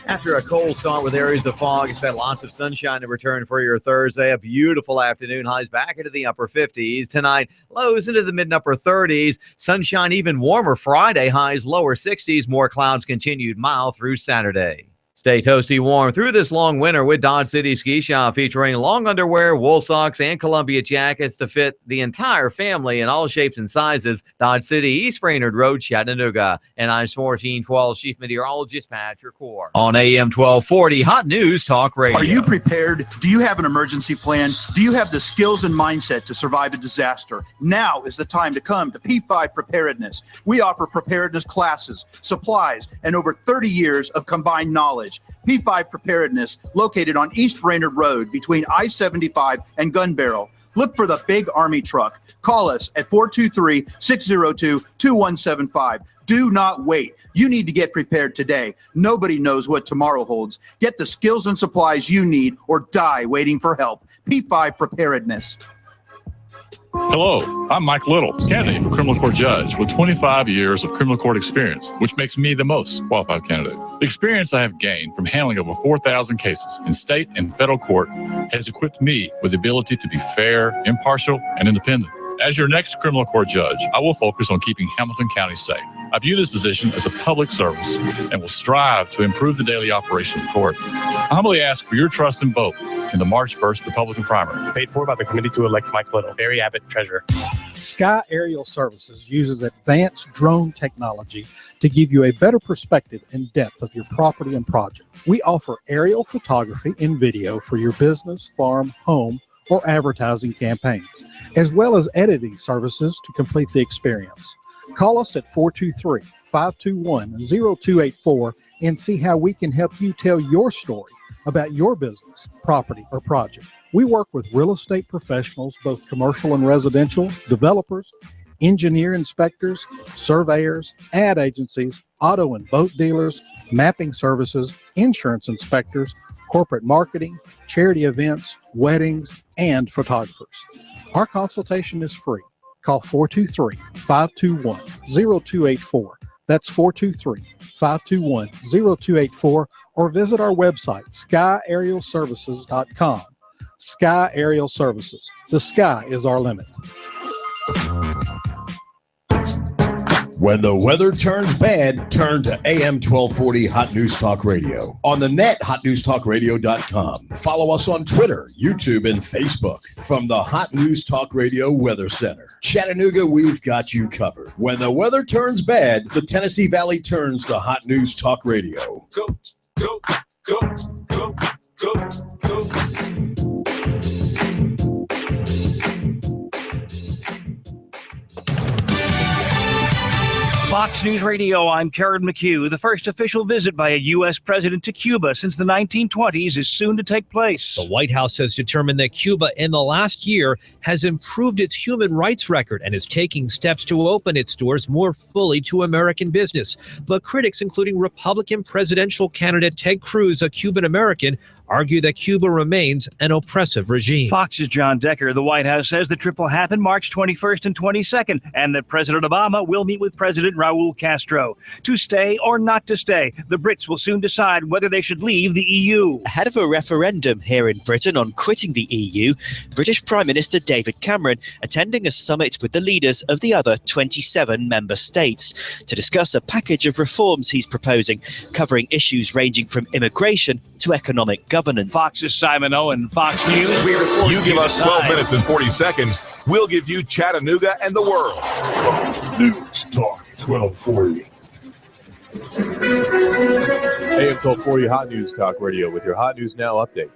After a cold start with areas of fog, expect lots of sunshine to return for your Thursday. A beautiful afternoon. Highs back into the upper 50s. Tonight, lows into the mid and upper 30s. Sunshine even warmer Friday. Highs lower 60s. More clouds continued mild through Saturday. Stay toasty warm through this long winter with Dodge City Ski Shop, featuring long underwear, wool socks, and Columbia jackets to fit the entire family in all shapes and sizes. Dodge City, East Brainerd Road, Chattanooga. And I'm 1412 Chief Meteorologist Patrick Core. On AM 1240, Hot News Talk Radio. Are you prepared? Do you have an emergency plan? Do you have the skills and mindset to survive a disaster? Now is the time to come to P5 Preparedness. We offer preparedness classes, supplies, and over 30 years of combined knowledge. P5 Preparedness, located on East Brainerd Road between I-75 and Gun Barrel. Look for the big Army truck. Call us at 423-602-2175. Do not wait. You need to get prepared today. Nobody knows what tomorrow holds. Get the skills and supplies you need or die waiting for help. P5 Preparedness. Hello, I'm Mike Little, candidate for criminal court judge with 25 years of criminal court experience, which makes me the most qualified candidate. The experience I have gained from handling over 4,000 cases in state and federal court has equipped me with the ability to be fair, impartial, and independent. As your next criminal court judge, I will focus on keeping Hamilton County safe. I view this position as a public service and will strive to improve the daily operation of the court. I humbly ask for your trust and vote in the March 1st Republican primary. Paid for by the committee to elect Mike Little. Barry Abbott, Treasurer. Sky Aerial Services uses advanced drone technology to give you a better perspective and depth of your property and project. We offer aerial photography and video for your business, farm, home, or advertising campaigns, as well as editing services to complete the experience. Call us at 423-521-0284 and see how we can help you tell your story about your business, property, or project. We work with real estate professionals, both commercial and residential, developers, engineer inspectors, surveyors, ad agencies, auto and boat dealers, mapping services, insurance inspectors, corporate marketing, charity events, weddings, and photographers. Our consultation is free. Call 423-521-0284. That's 423-521-0284, or visit our website, skyaerialservices.com. Sky Aerial Services. The sky is our limit. When the weather turns bad, turn to AM 1240 Hot News Talk Radio. On the net, hotnewstalkradio.com. Follow us on Twitter, YouTube, and Facebook. From the Hot News Talk Radio Weather Center. Chattanooga, we've got you covered. When the weather turns bad, the Tennessee Valley turns to Hot News Talk Radio. Go, go, go, go, go, go. Fox News Radio, I'm Karen McHugh. The first official visit by a U.S. president to Cuba since the 1920s is soon to take place. The White House has determined that Cuba in the last year has improved its human rights record and is taking steps to open its doors more fully to American business. But critics, including Republican presidential candidate Ted Cruz, a Cuban American, argue that Cuba remains an oppressive regime. Fox's John Decker. The White House says the trip will happen March 21st and 22nd, and that President Obama will meet with President Raul Castro. To stay or not to stay, the Brits will soon decide whether they should leave the EU. Ahead of a referendum here in Britain on quitting the EU, British Prime Minister David Cameron attending a summit with the leaders of the other 27 member states to discuss a package of reforms he's proposing, covering issues ranging from immigration to economic governance. Fox's Simon Owen, Fox News. We report You give us 12 minutes and 40 seconds, we'll give you Chattanooga and the world. News Talk 1240. AM 1240 Hot News Talk Radio with your Hot News Now update.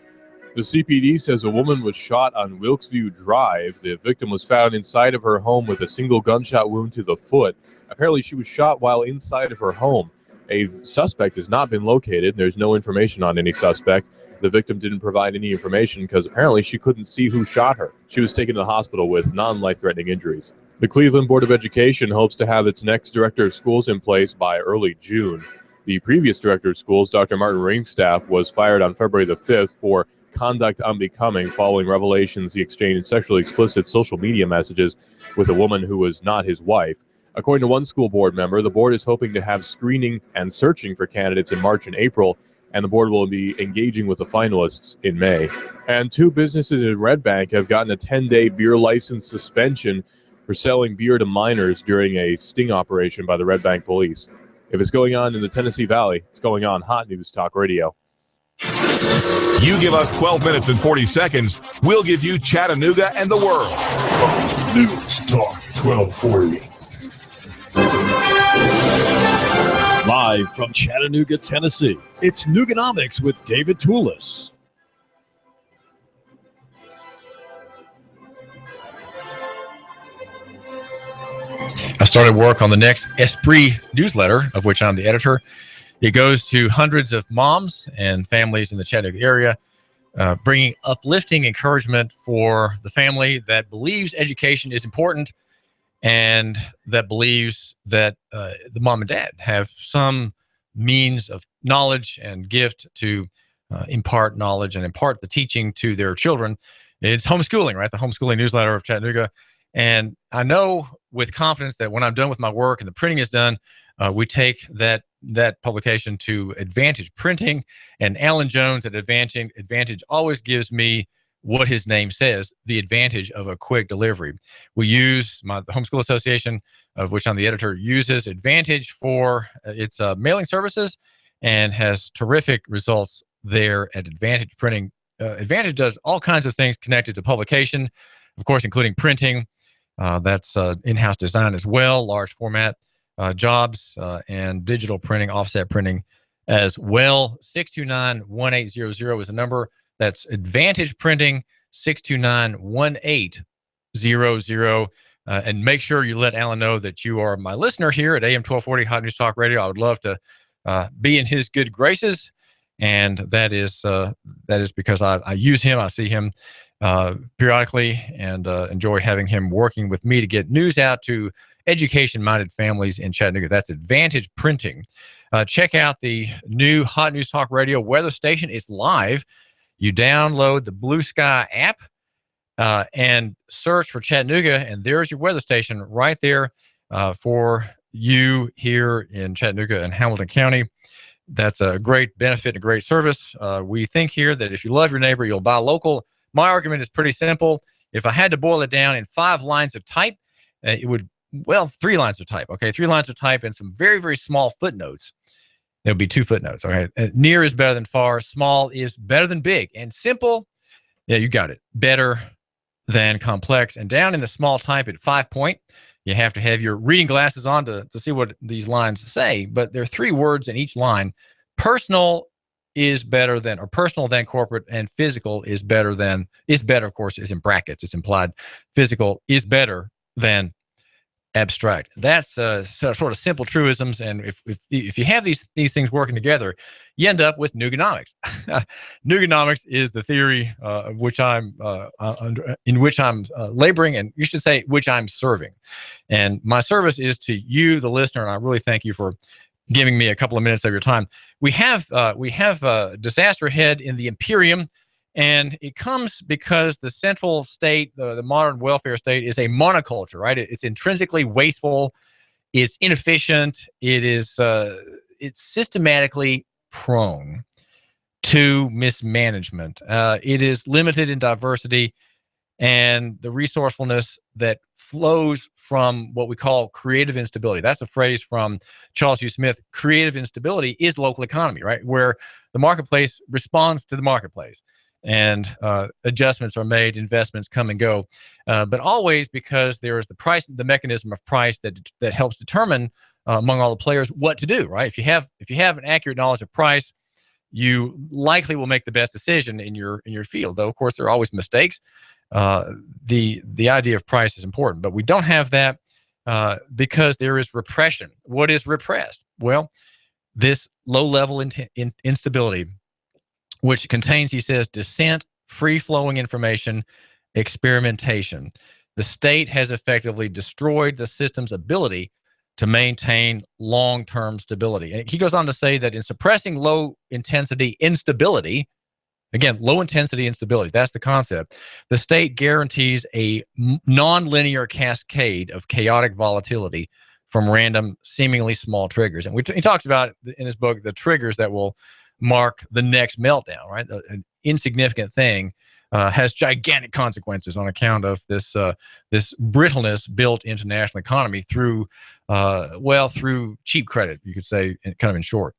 The CPD says a woman was shot on Wilkesview Drive. The victim was found inside of her home with a single gunshot wound to the foot. Apparently, she was shot while inside of her home. A suspect has not been located. There's no information on any suspect. The victim didn't provide any information because apparently she couldn't see who shot her. She was taken to the hospital with non-life-threatening injuries. The Cleveland Board of Education hopes to have its next director of schools in place by early June. The previous director of schools, Dr. Martin Ringstaff, was fired on February the 5th for conduct unbecoming following revelations he exchanged sexually explicit social media messages with a woman who was not his wife. According to one school board member, the board is hoping to have screening and searching for candidates in March and April, and the board will be engaging with the finalists in May. And two businesses in Red Bank have gotten a 10-day beer license suspension for selling beer to minors during a sting operation by the Red Bank police. If it's going on in the Tennessee Valley, it's going on Hot News Talk Radio. You give us 12 minutes and 40 seconds, we'll give you Chattanooga and the world. News Talk 1240. Live from Chattanooga, Tennessee, it's Nooganomics with David Tulis. I started work on the next Esprit newsletter, of which I'm the editor. It goes to hundreds of moms and families in the Chattanooga area, bringing uplifting encouragement for the family that believes education is important and that believes that the mom and dad have some means of knowledge and gift to impart knowledge and impart the teaching to their children. It's homeschooling, right? The homeschooling newsletter of Chattanooga. And I know with confidence that when I'm done with my work and the printing is done, we take that publication to Advantage Printing. And Alan Jones at Advantage always gives me what his name says, the advantage of a quick delivery. We use the Homeschool Association, of which I'm the editor, uses Advantage for its mailing services and has terrific results there at Advantage Printing. Advantage does all kinds of things connected to publication, of course, including printing. That's in-house design as well, large format jobs and digital printing, offset printing as well. 629-1800 is the number. That's Advantage Printing, 629-1800. And make sure you let Alan know that you are my listener here at AM 1240 Hot News Talk Radio. I would love to be in his good graces. And that is because I use him. I see him periodically and enjoy having him working with me to get news out to education-minded families in Chattanooga. That's Advantage Printing. Check out the new Hot News Talk Radio weather station. It's live. You download the Blue Sky app and search for Chattanooga, and there's your weather station right there for you here in Chattanooga and Hamilton County. That's a great benefit and a great service. We think here that if you love your neighbor, you'll buy local. My argument is pretty simple. If I had to boil it down in 5 lines of type, it would well, 3 lines of type. Okay, 3 lines of type and some very, very small footnotes. There'll be 2 footnotes. Okay, near is better than far. Small is better than big. And simple, yeah, you got it. Better than complex. And down in the small type at 5 point, you have to have your reading glasses on to see what these lines say. But there are 3 words in each line. Personal is better than, or personal than corporate, and physical is better than, is better, of course, is in brackets. It's implied. Physical is better than abstract. That's sort of simple truisms. And if you have these things working together, you end up with Nooganomics. Nooganomics is the theory which I'm in which I'm laboring, and you should say which I'm serving. And my service is to you, the listener, and I really thank you for giving me a couple of minutes of your time. We have disaster ahead in the Imperium. And it comes because the central state, the modern welfare state, is a monoculture, right? It's intrinsically wasteful. It's inefficient. It's systematically prone to mismanagement. It is limited in diversity and the resourcefulness that flows from what we call creative instability. That's a phrase from Charles Hugh Smith. Creative instability is local economy, right? Where the marketplace responds to the marketplace. And adjustments are made, investments come and go, but always because there is the mechanism of price that helps determine among all the players what to do. Right? If you have an accurate knowledge of price, you likely will make the best decision in your field. Though of course there are always mistakes. The idea of price is important, but we don't have that because there is repression. What is repressed? Well, this low-level instability, which contains, he says, dissent, free-flowing information, experimentation. The state has effectively destroyed the system's ability to maintain long-term stability. And he goes on to say that in suppressing low-intensity instability, again, low-intensity instability, that's the concept, the state guarantees a non-linear cascade of chaotic volatility from random, seemingly small triggers. And he talks about, in his book, the triggers that will mark the next meltdown, right? An insignificant thing has gigantic consequences on account of this brittleness built into national economy through cheap credit, you could say, kind of in short.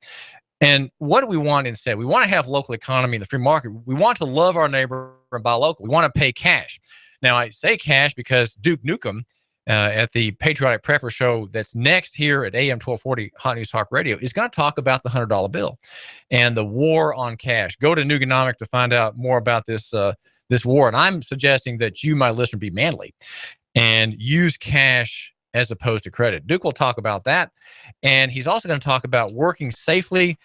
And what do we want instead? We want to have local economy in the free market. We want to love our neighbor and buy local. We want to pay cash. Now, I say cash because Duke Nukem at the Patriotic Prepper Show that's next here at AM 1240 Hot News Talk Radio is going to talk about the $100 bill and the war on cash. Go to Nooganomics to find out more about this war. And I'm suggesting that you, my listener, be manly and use cash as opposed to credit. Duke will talk about that. And he's also going to talk about working safely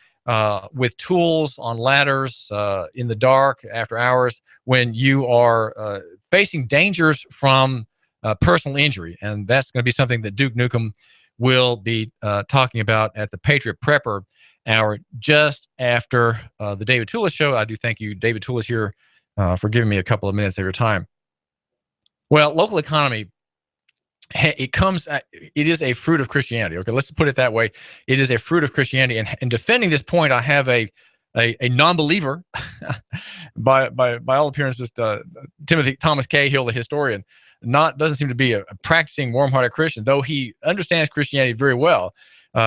with tools on ladders in the dark after hours when you are facing dangers from personal injury. And that's going to be something that Duke Nukem will be talking about at the Patriot Prepper Hour just after the David Tulis Show. I do thank you, David Tulis, here for giving me a couple of minutes of your time. Well, local economy, it is a fruit of Christianity. Okay, let's put it that way. It is a fruit of Christianity. And in defending this point, I have a non-believer, by all appearances, Thomas Cahill, the historian, doesn't seem to be a practicing warm-hearted Christian, though he understands Christianity very well.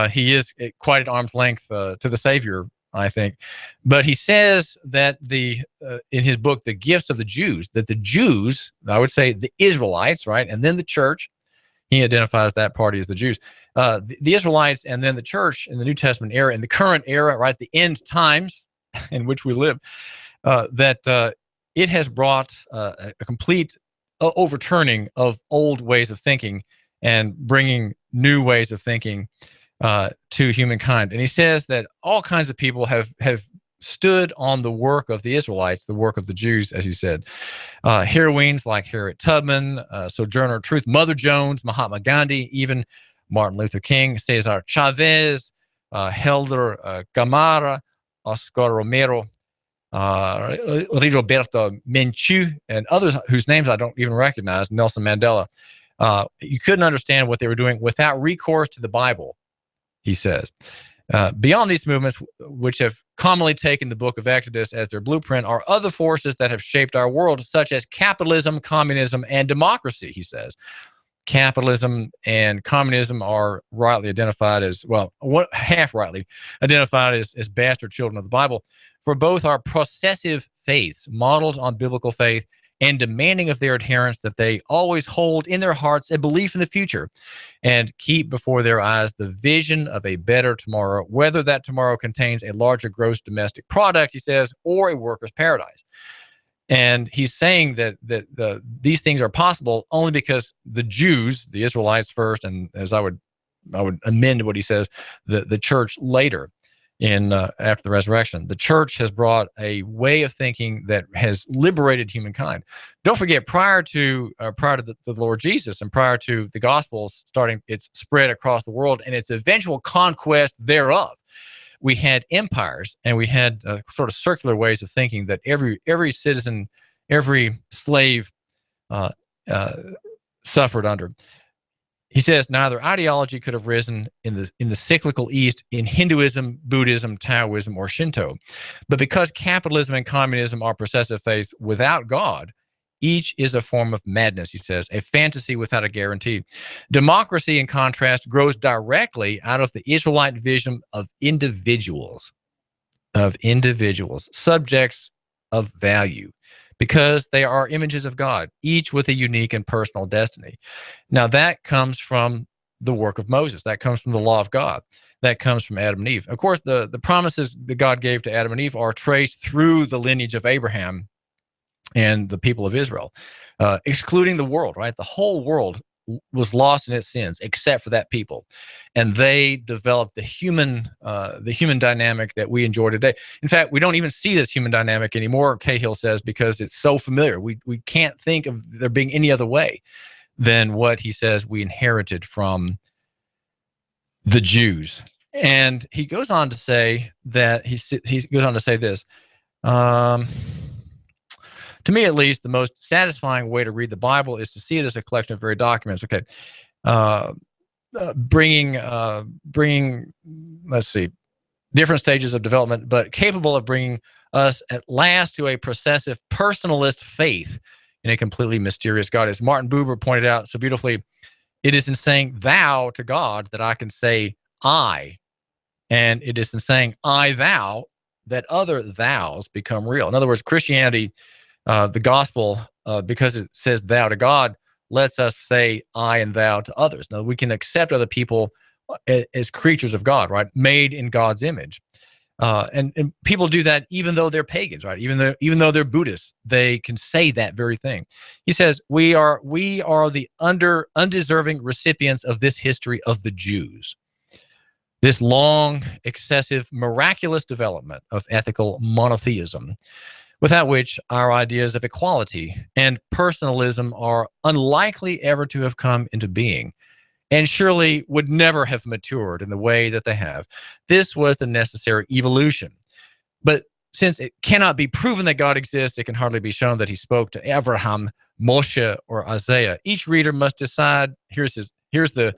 He is quite at arm's length to the Savior, I think. But he says that in his book, The Gifts of the Jews, that the Jews, I would say the Israelites, right, and then the church, he identifies that party as the Jews, the Israelites and then the church in the New Testament era, in the current era, right, the end times in which we live, that it has brought a complete overturning of old ways of thinking and bringing new ways of thinking to humankind. And he says that all kinds of people have stood on the work of the Israelites, the work of the Jews, as he said. Heroines like Harriet Tubman, Sojourner Truth, Mother Jones, Mahatma Gandhi, even Martin Luther King, Cesar Chavez, Helder Camara, Oscar Romero, Rigoberto Menchu, and others whose names I don't even recognize, Nelson Mandela. You couldn't understand what they were doing without recourse to the Bible, he says. Beyond these movements, which have commonly taken the book of Exodus as their blueprint, are other forces that have shaped our world, such as capitalism, communism, and democracy, he says. capitalism and communism are rightly identified as, well, half rightly identified as bastard children of the Bible, for both are processive faiths modeled on biblical faith and demanding of their adherents that they always hold in their hearts a belief in the future and keep before their eyes the vision of a better tomorrow, whether that tomorrow contains a larger gross domestic product, he says, or a worker's paradise. And he's saying that these things are possible only because the Jews, the Israelites first, and as I would amend what he says, the church later, after the resurrection. The church has brought a way of thinking that has liberated humankind. Don't forget, prior to the Lord Jesus and prior to the Gospels starting its spread across the world and its eventual conquest thereof, we had empires and we had sort of circular ways of thinking that every citizen, every slave suffered under. He says neither ideology could have risen in the cyclical East in Hinduism, Buddhism, Taoism, or Shinto. But because capitalism and communism are processive faiths without God, each is a form of madness, he says, a fantasy without a guarantee. Democracy, in contrast, grows directly out of the Israelite vision of individuals, subjects of value, because they are images of God, each with a unique and personal destiny. Now, that comes from the work of Moses. That comes from the law of God. That comes from Adam and Eve. Of course, the promises that God gave to Adam and Eve are traced through the lineage of Abraham and the people of Israel, excluding the world, right? The whole world was lost in its sins, except for that people. And they developed the human dynamic that we enjoy today. In fact, we don't even see this human dynamic anymore, Cahill says, because it's so familiar. We can't think of there being any other way than what he says we inherited from the Jews. And he goes on to say that he goes on to say this. To me, at least, the most satisfying way to read the Bible is to see it as a collection of varied documents. Okay, bringing, let's see, different stages of development, but capable of bringing us at last to a processive personalist faith in a completely mysterious God. As Martin Buber pointed out so beautifully, it is in saying thou to God that I can say I, and it is in saying I, thou, that other thous become real. In other words, Christianity, the gospel, because it says thou to God, lets us say I and thou to others. Now, we can accept other people as creatures of God, right? Made in God's image. And people do that even though they're pagans, right? Even though they're Buddhists, they can say that very thing. He says, we are the undeserving recipients of this history of the Jews. This long, excessive, miraculous development of ethical monotheism, without which our ideas of equality and personalism are unlikely ever to have come into being, and surely would never have matured in the way that they have. This was the necessary evolution. But since it cannot be proven that God exists, it can hardly be shown that he spoke to Abraham, Moshe, or Isaiah. Each reader must decide, here's the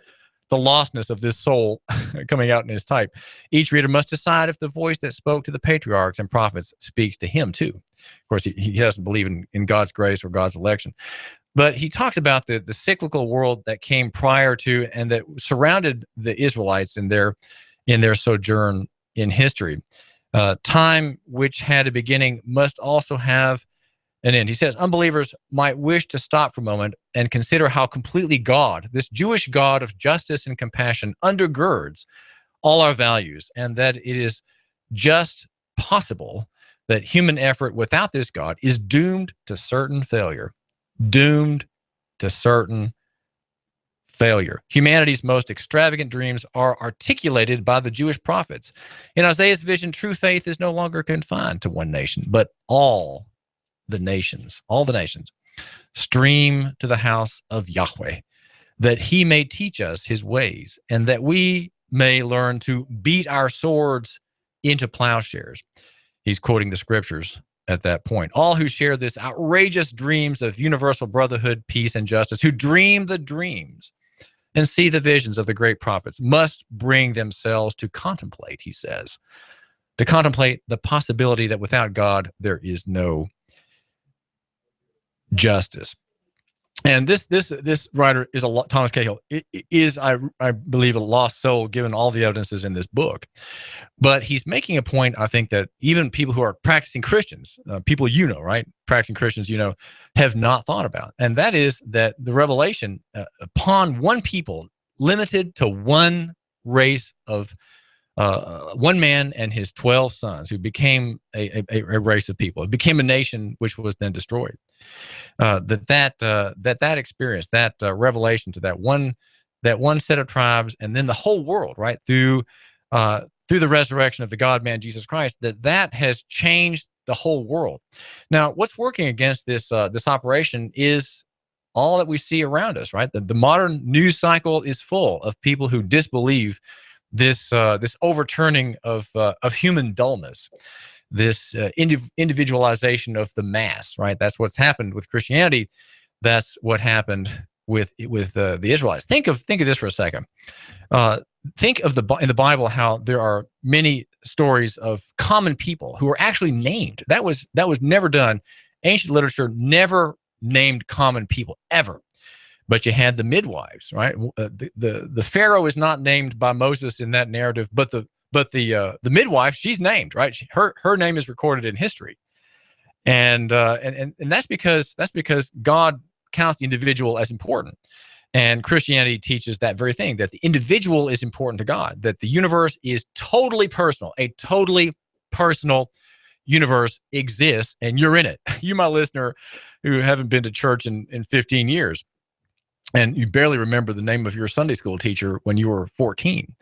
lostness of this soul coming out in his type. Each reader must decide if the voice that spoke to the patriarchs and prophets speaks to him too. Of course, he doesn't believe in God's grace or God's election. But he talks about the cyclical world that came prior to and that surrounded the Israelites in their sojourn in history. Time which had a beginning must also have an end. He says unbelievers might wish to stop for a moment and consider how completely God, this Jewish God of justice and compassion, undergirds all our values, and that it is just possible that human effort without this God is doomed to certain failure. Doomed to certain failure. Humanity's most extravagant dreams are articulated by the Jewish prophets. In Isaiah's vision, true faith is no longer confined to one nation, but all the nations stream to the house of Yahweh, that he may teach us his ways, and that we may learn to beat our swords into plowshares. He's quoting the scriptures at that point. All who share this outrageous dreams of universal brotherhood, peace, and justice, who dream the dreams and see the visions of the great prophets, must bring themselves to contemplate, he says, to contemplate the possibility that without God, there is no justice. And this writer is Thomas Cahill is I believe a lost soul given all the evidences in this book, but he's making a point. I think that even people who are practicing Christians, people right, practicing Christians, have not thought about, and that is that the revelation upon one people, limited to one race of one man and his 12 sons, who became a race of people. It became a nation which was then destroyed. That experience, that revelation to that one set of tribes, and then the whole world, right, through the resurrection of the God-man Jesus Christ, that has changed the whole world. Now, what's working against this operation is all that we see around us, right? The modern news cycle is full of people who disbelieve this overturning of human dullness, this individualization of the mass, right? That's what's happened with Christianity. That's what happened with the Israelites. Think of this for a second. Think of in the Bible how there are many stories of common people who are actually named. That was never done. Ancient literature never named common people ever. But you had the midwives, right? The Pharaoh is not named by Moses in that narrative, but the midwife, she's named, right? Her name is recorded in history, and that's because God counts the individual as important, and Christianity teaches that very thing, that the individual is important to God, that the universe is totally personal, a totally personal universe exists, and you're in it. You, my listener, who haven't been to church in 15 years. And you barely remember the name of your Sunday school teacher when you were 14.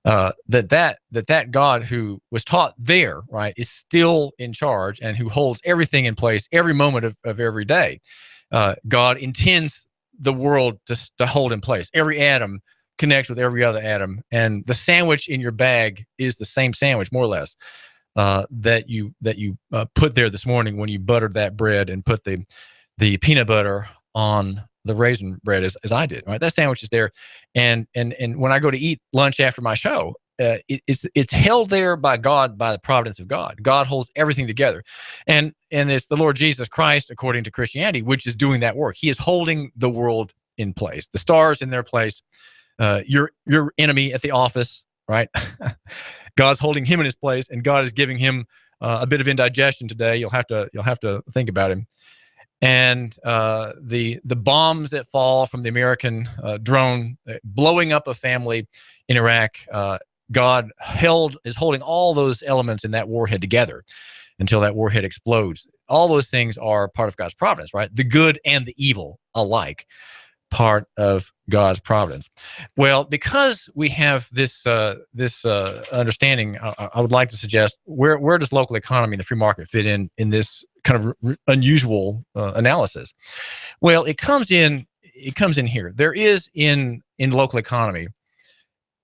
That God who was taught there, right, is still in charge and who holds everything in place every moment of every day. God intends the world to hold in place. Every atom connects with every other atom, and the sandwich in your bag is the same sandwich, more or less, that you put there this morning when you buttered that bread and put the peanut butter on the raisin bread as I did, right? That sandwich is there. And when I go to eat lunch after my show, it's held there by God, by the providence of God. God holds everything together. And it's the Lord Jesus Christ, according to Christianity, which is doing that work. He is holding the world in place, the stars in their place, your enemy at the office, right? God's holding him in his place, and God is giving him a bit of indigestion today. You'll have to think about him. And the bombs that fall from the American drone blowing up a family in Iraq, God is holding all those elements in that warhead together until that warhead explodes. All those things are part of God's providence, right? The good and the evil alike, part of God's providence. Well, because we have this understanding, I would like to suggest where does local economy and the free market fit in this kind of unusual analysis? Well, it comes in here. There is in local economy,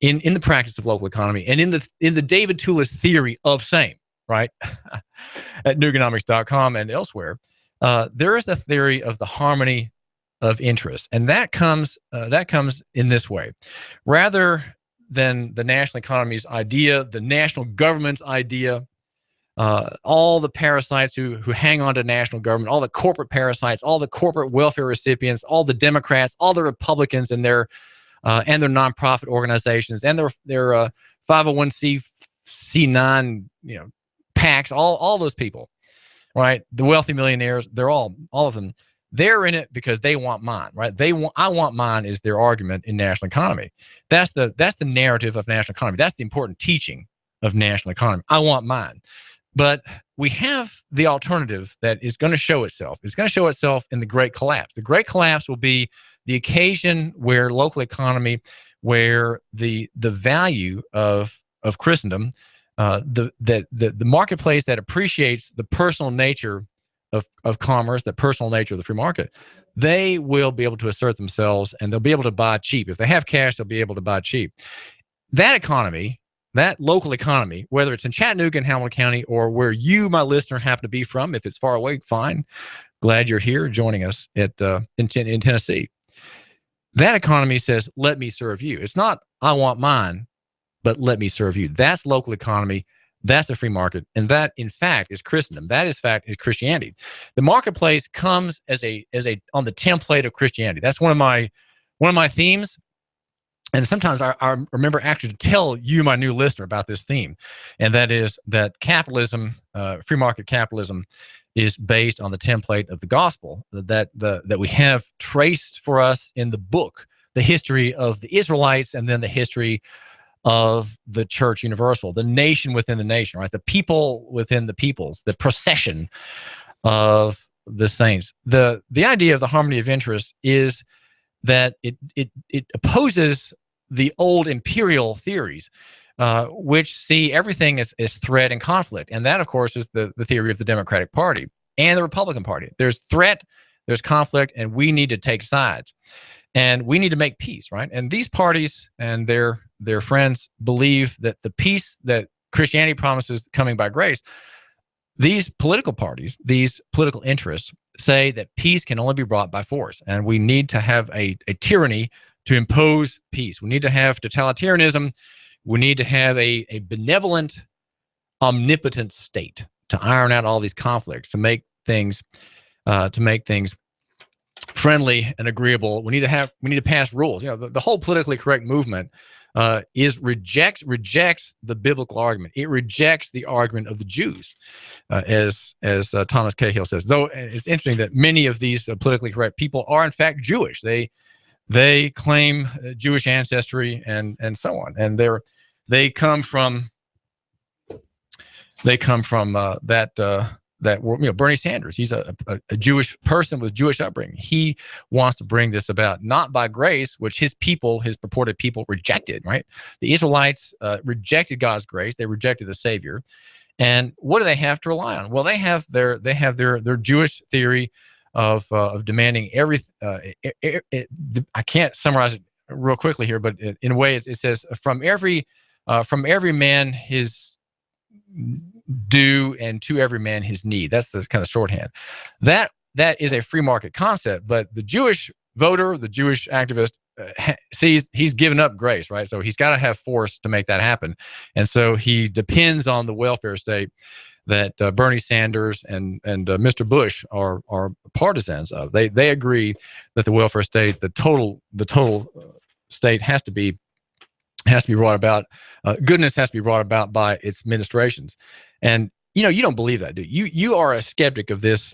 in the practice of local economy, and in the David Tulis theory of same, right, at Nooganomics.com and elsewhere, there is the theory of the harmony of interest, and that comes in this way. Rather than the national economy's idea, the national government's idea, all the parasites who hang on to national government, all the corporate parasites, all the corporate welfare recipients, all the Democrats, all the Republicans and their nonprofit organizations and their 501c9 PACs, all those people, right? The wealthy millionaires, they're all of them. They're in it because they want mine, right? I want mine is their argument in national economy. That's the narrative of national economy. That's the important teaching of national economy. I want mine. But we have the alternative that is going to show itself. It's going to show itself in the Great Collapse. The Great Collapse will be the occasion where local economy, where the value of Christendom, the marketplace that appreciates the personal nature of commerce, the personal nature of the free market, they will be able to assert themselves, and they'll be able to buy cheap. If they have cash, they'll be able to buy cheap. That economy, that local economy, whether it's in Chattanooga and Hamilton County or where you, my listener, happen to be from, if it's far away, fine. Glad you're here joining us in Tennessee. That economy says, let me serve you. It's not, I want mine, but let me serve you. That's local economy. That's the free market, and that, in fact, is Christendom. That, is Christianity. The marketplace comes as a on the template of Christianity. That's one of my themes. And sometimes I remember actually to tell you, my new listener, about this theme, and that is that capitalism, free market capitalism, is based on the template of the gospel that we have traced for us in the book, the history of the Israelites, and then the history of the church universal, the nation within the nation, right? The people within the peoples, the procession of the saints. The idea of the harmony of interest is that it opposes the old imperial theories, which see everything as threat and conflict. And that, of course, is the theory of the Democratic Party and the Republican Party. There's threat, there's conflict, and we need to take sides. And we need to make peace, right? And these parties and their friends believe that the peace that Christianity promises coming by grace, these political parties, these political interests say that peace can only be brought by force. And we need to have a tyranny to impose peace. We need to have totalitarianism. We need to have a benevolent, omnipotent state to iron out all these conflicts, to make things friendly and agreeable. We need to pass rules. You know, the whole politically correct movement rejects the biblical argument. It rejects the argument of the Jews, as Thomas Cahill says. Though it's interesting that many of these politically correct people are in fact Jewish. They claim Jewish ancestry and so on, and they come from that, you know, Bernie Sanders, he's a Jewish person with Jewish upbringing. He wants to bring this about, not by grace, which his purported people rejected, right? The Israelites rejected God's grace. They rejected the Savior. And what do they have to rely on? Well, they have their Jewish theory of demanding everything. I can't summarize it real quickly here, but in a way it says, from every man his due, and to every man his need. That's the kind of shorthand. That is a free market concept, but the Jewish voter, the Jewish activist, sees he's given up grace, right? So he's got to have force to make that happen, and so he depends on the welfare state that Bernie Sanders and Mr. Bush are partisans of. They agree that the welfare state, the total state, has to be brought about. Goodness has to be brought about by its administrations. And you don't believe that, do you? You are a skeptic of this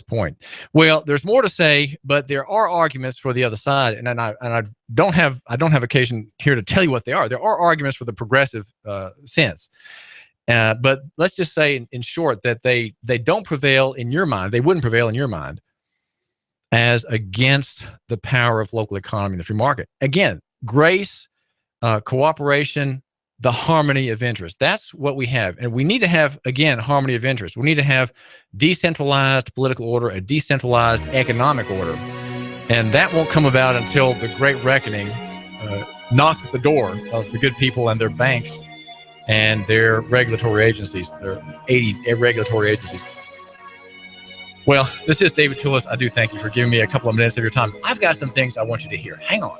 point. Well, there's more to say, but there are arguments for the other side, and I don't have occasion here to tell you what they are. There are arguments for the progressive sense, but let's just say in short that they don't prevail in your mind. They wouldn't prevail in your mind as against the power of local economy and the free market. Again, grace, cooperation, the harmony of interest. That's what we have. And we need to have, again, harmony of interest. We need to have decentralized political order, a decentralized economic order. And that won't come about until the great reckoning knocks at the door of the good people and their banks and their regulatory agencies, their 80 regulatory agencies. Well, this is David Tulis. I do thank you for giving me a couple of minutes of your time. I've got some things I want you to hear. Hang on.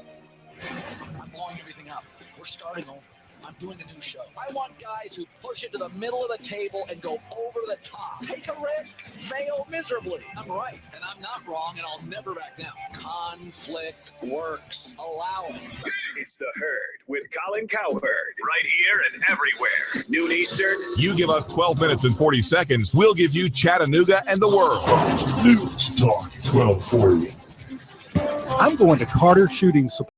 I'm blowing everything up. We're starting over. I'm doing a new show. I want guys who push it to the middle of the table and go over the top. Take a risk, fail miserably. I'm right, and I'm not wrong, and I'll never back down. Conflict works. Allow it. It's The Herd with Colin Cowherd, right here and everywhere. Noon Eastern. You give us 12 minutes and 40 seconds, we'll give you Chattanooga and the world. News Talk 1240. I'm going to Carter Shooting Supply.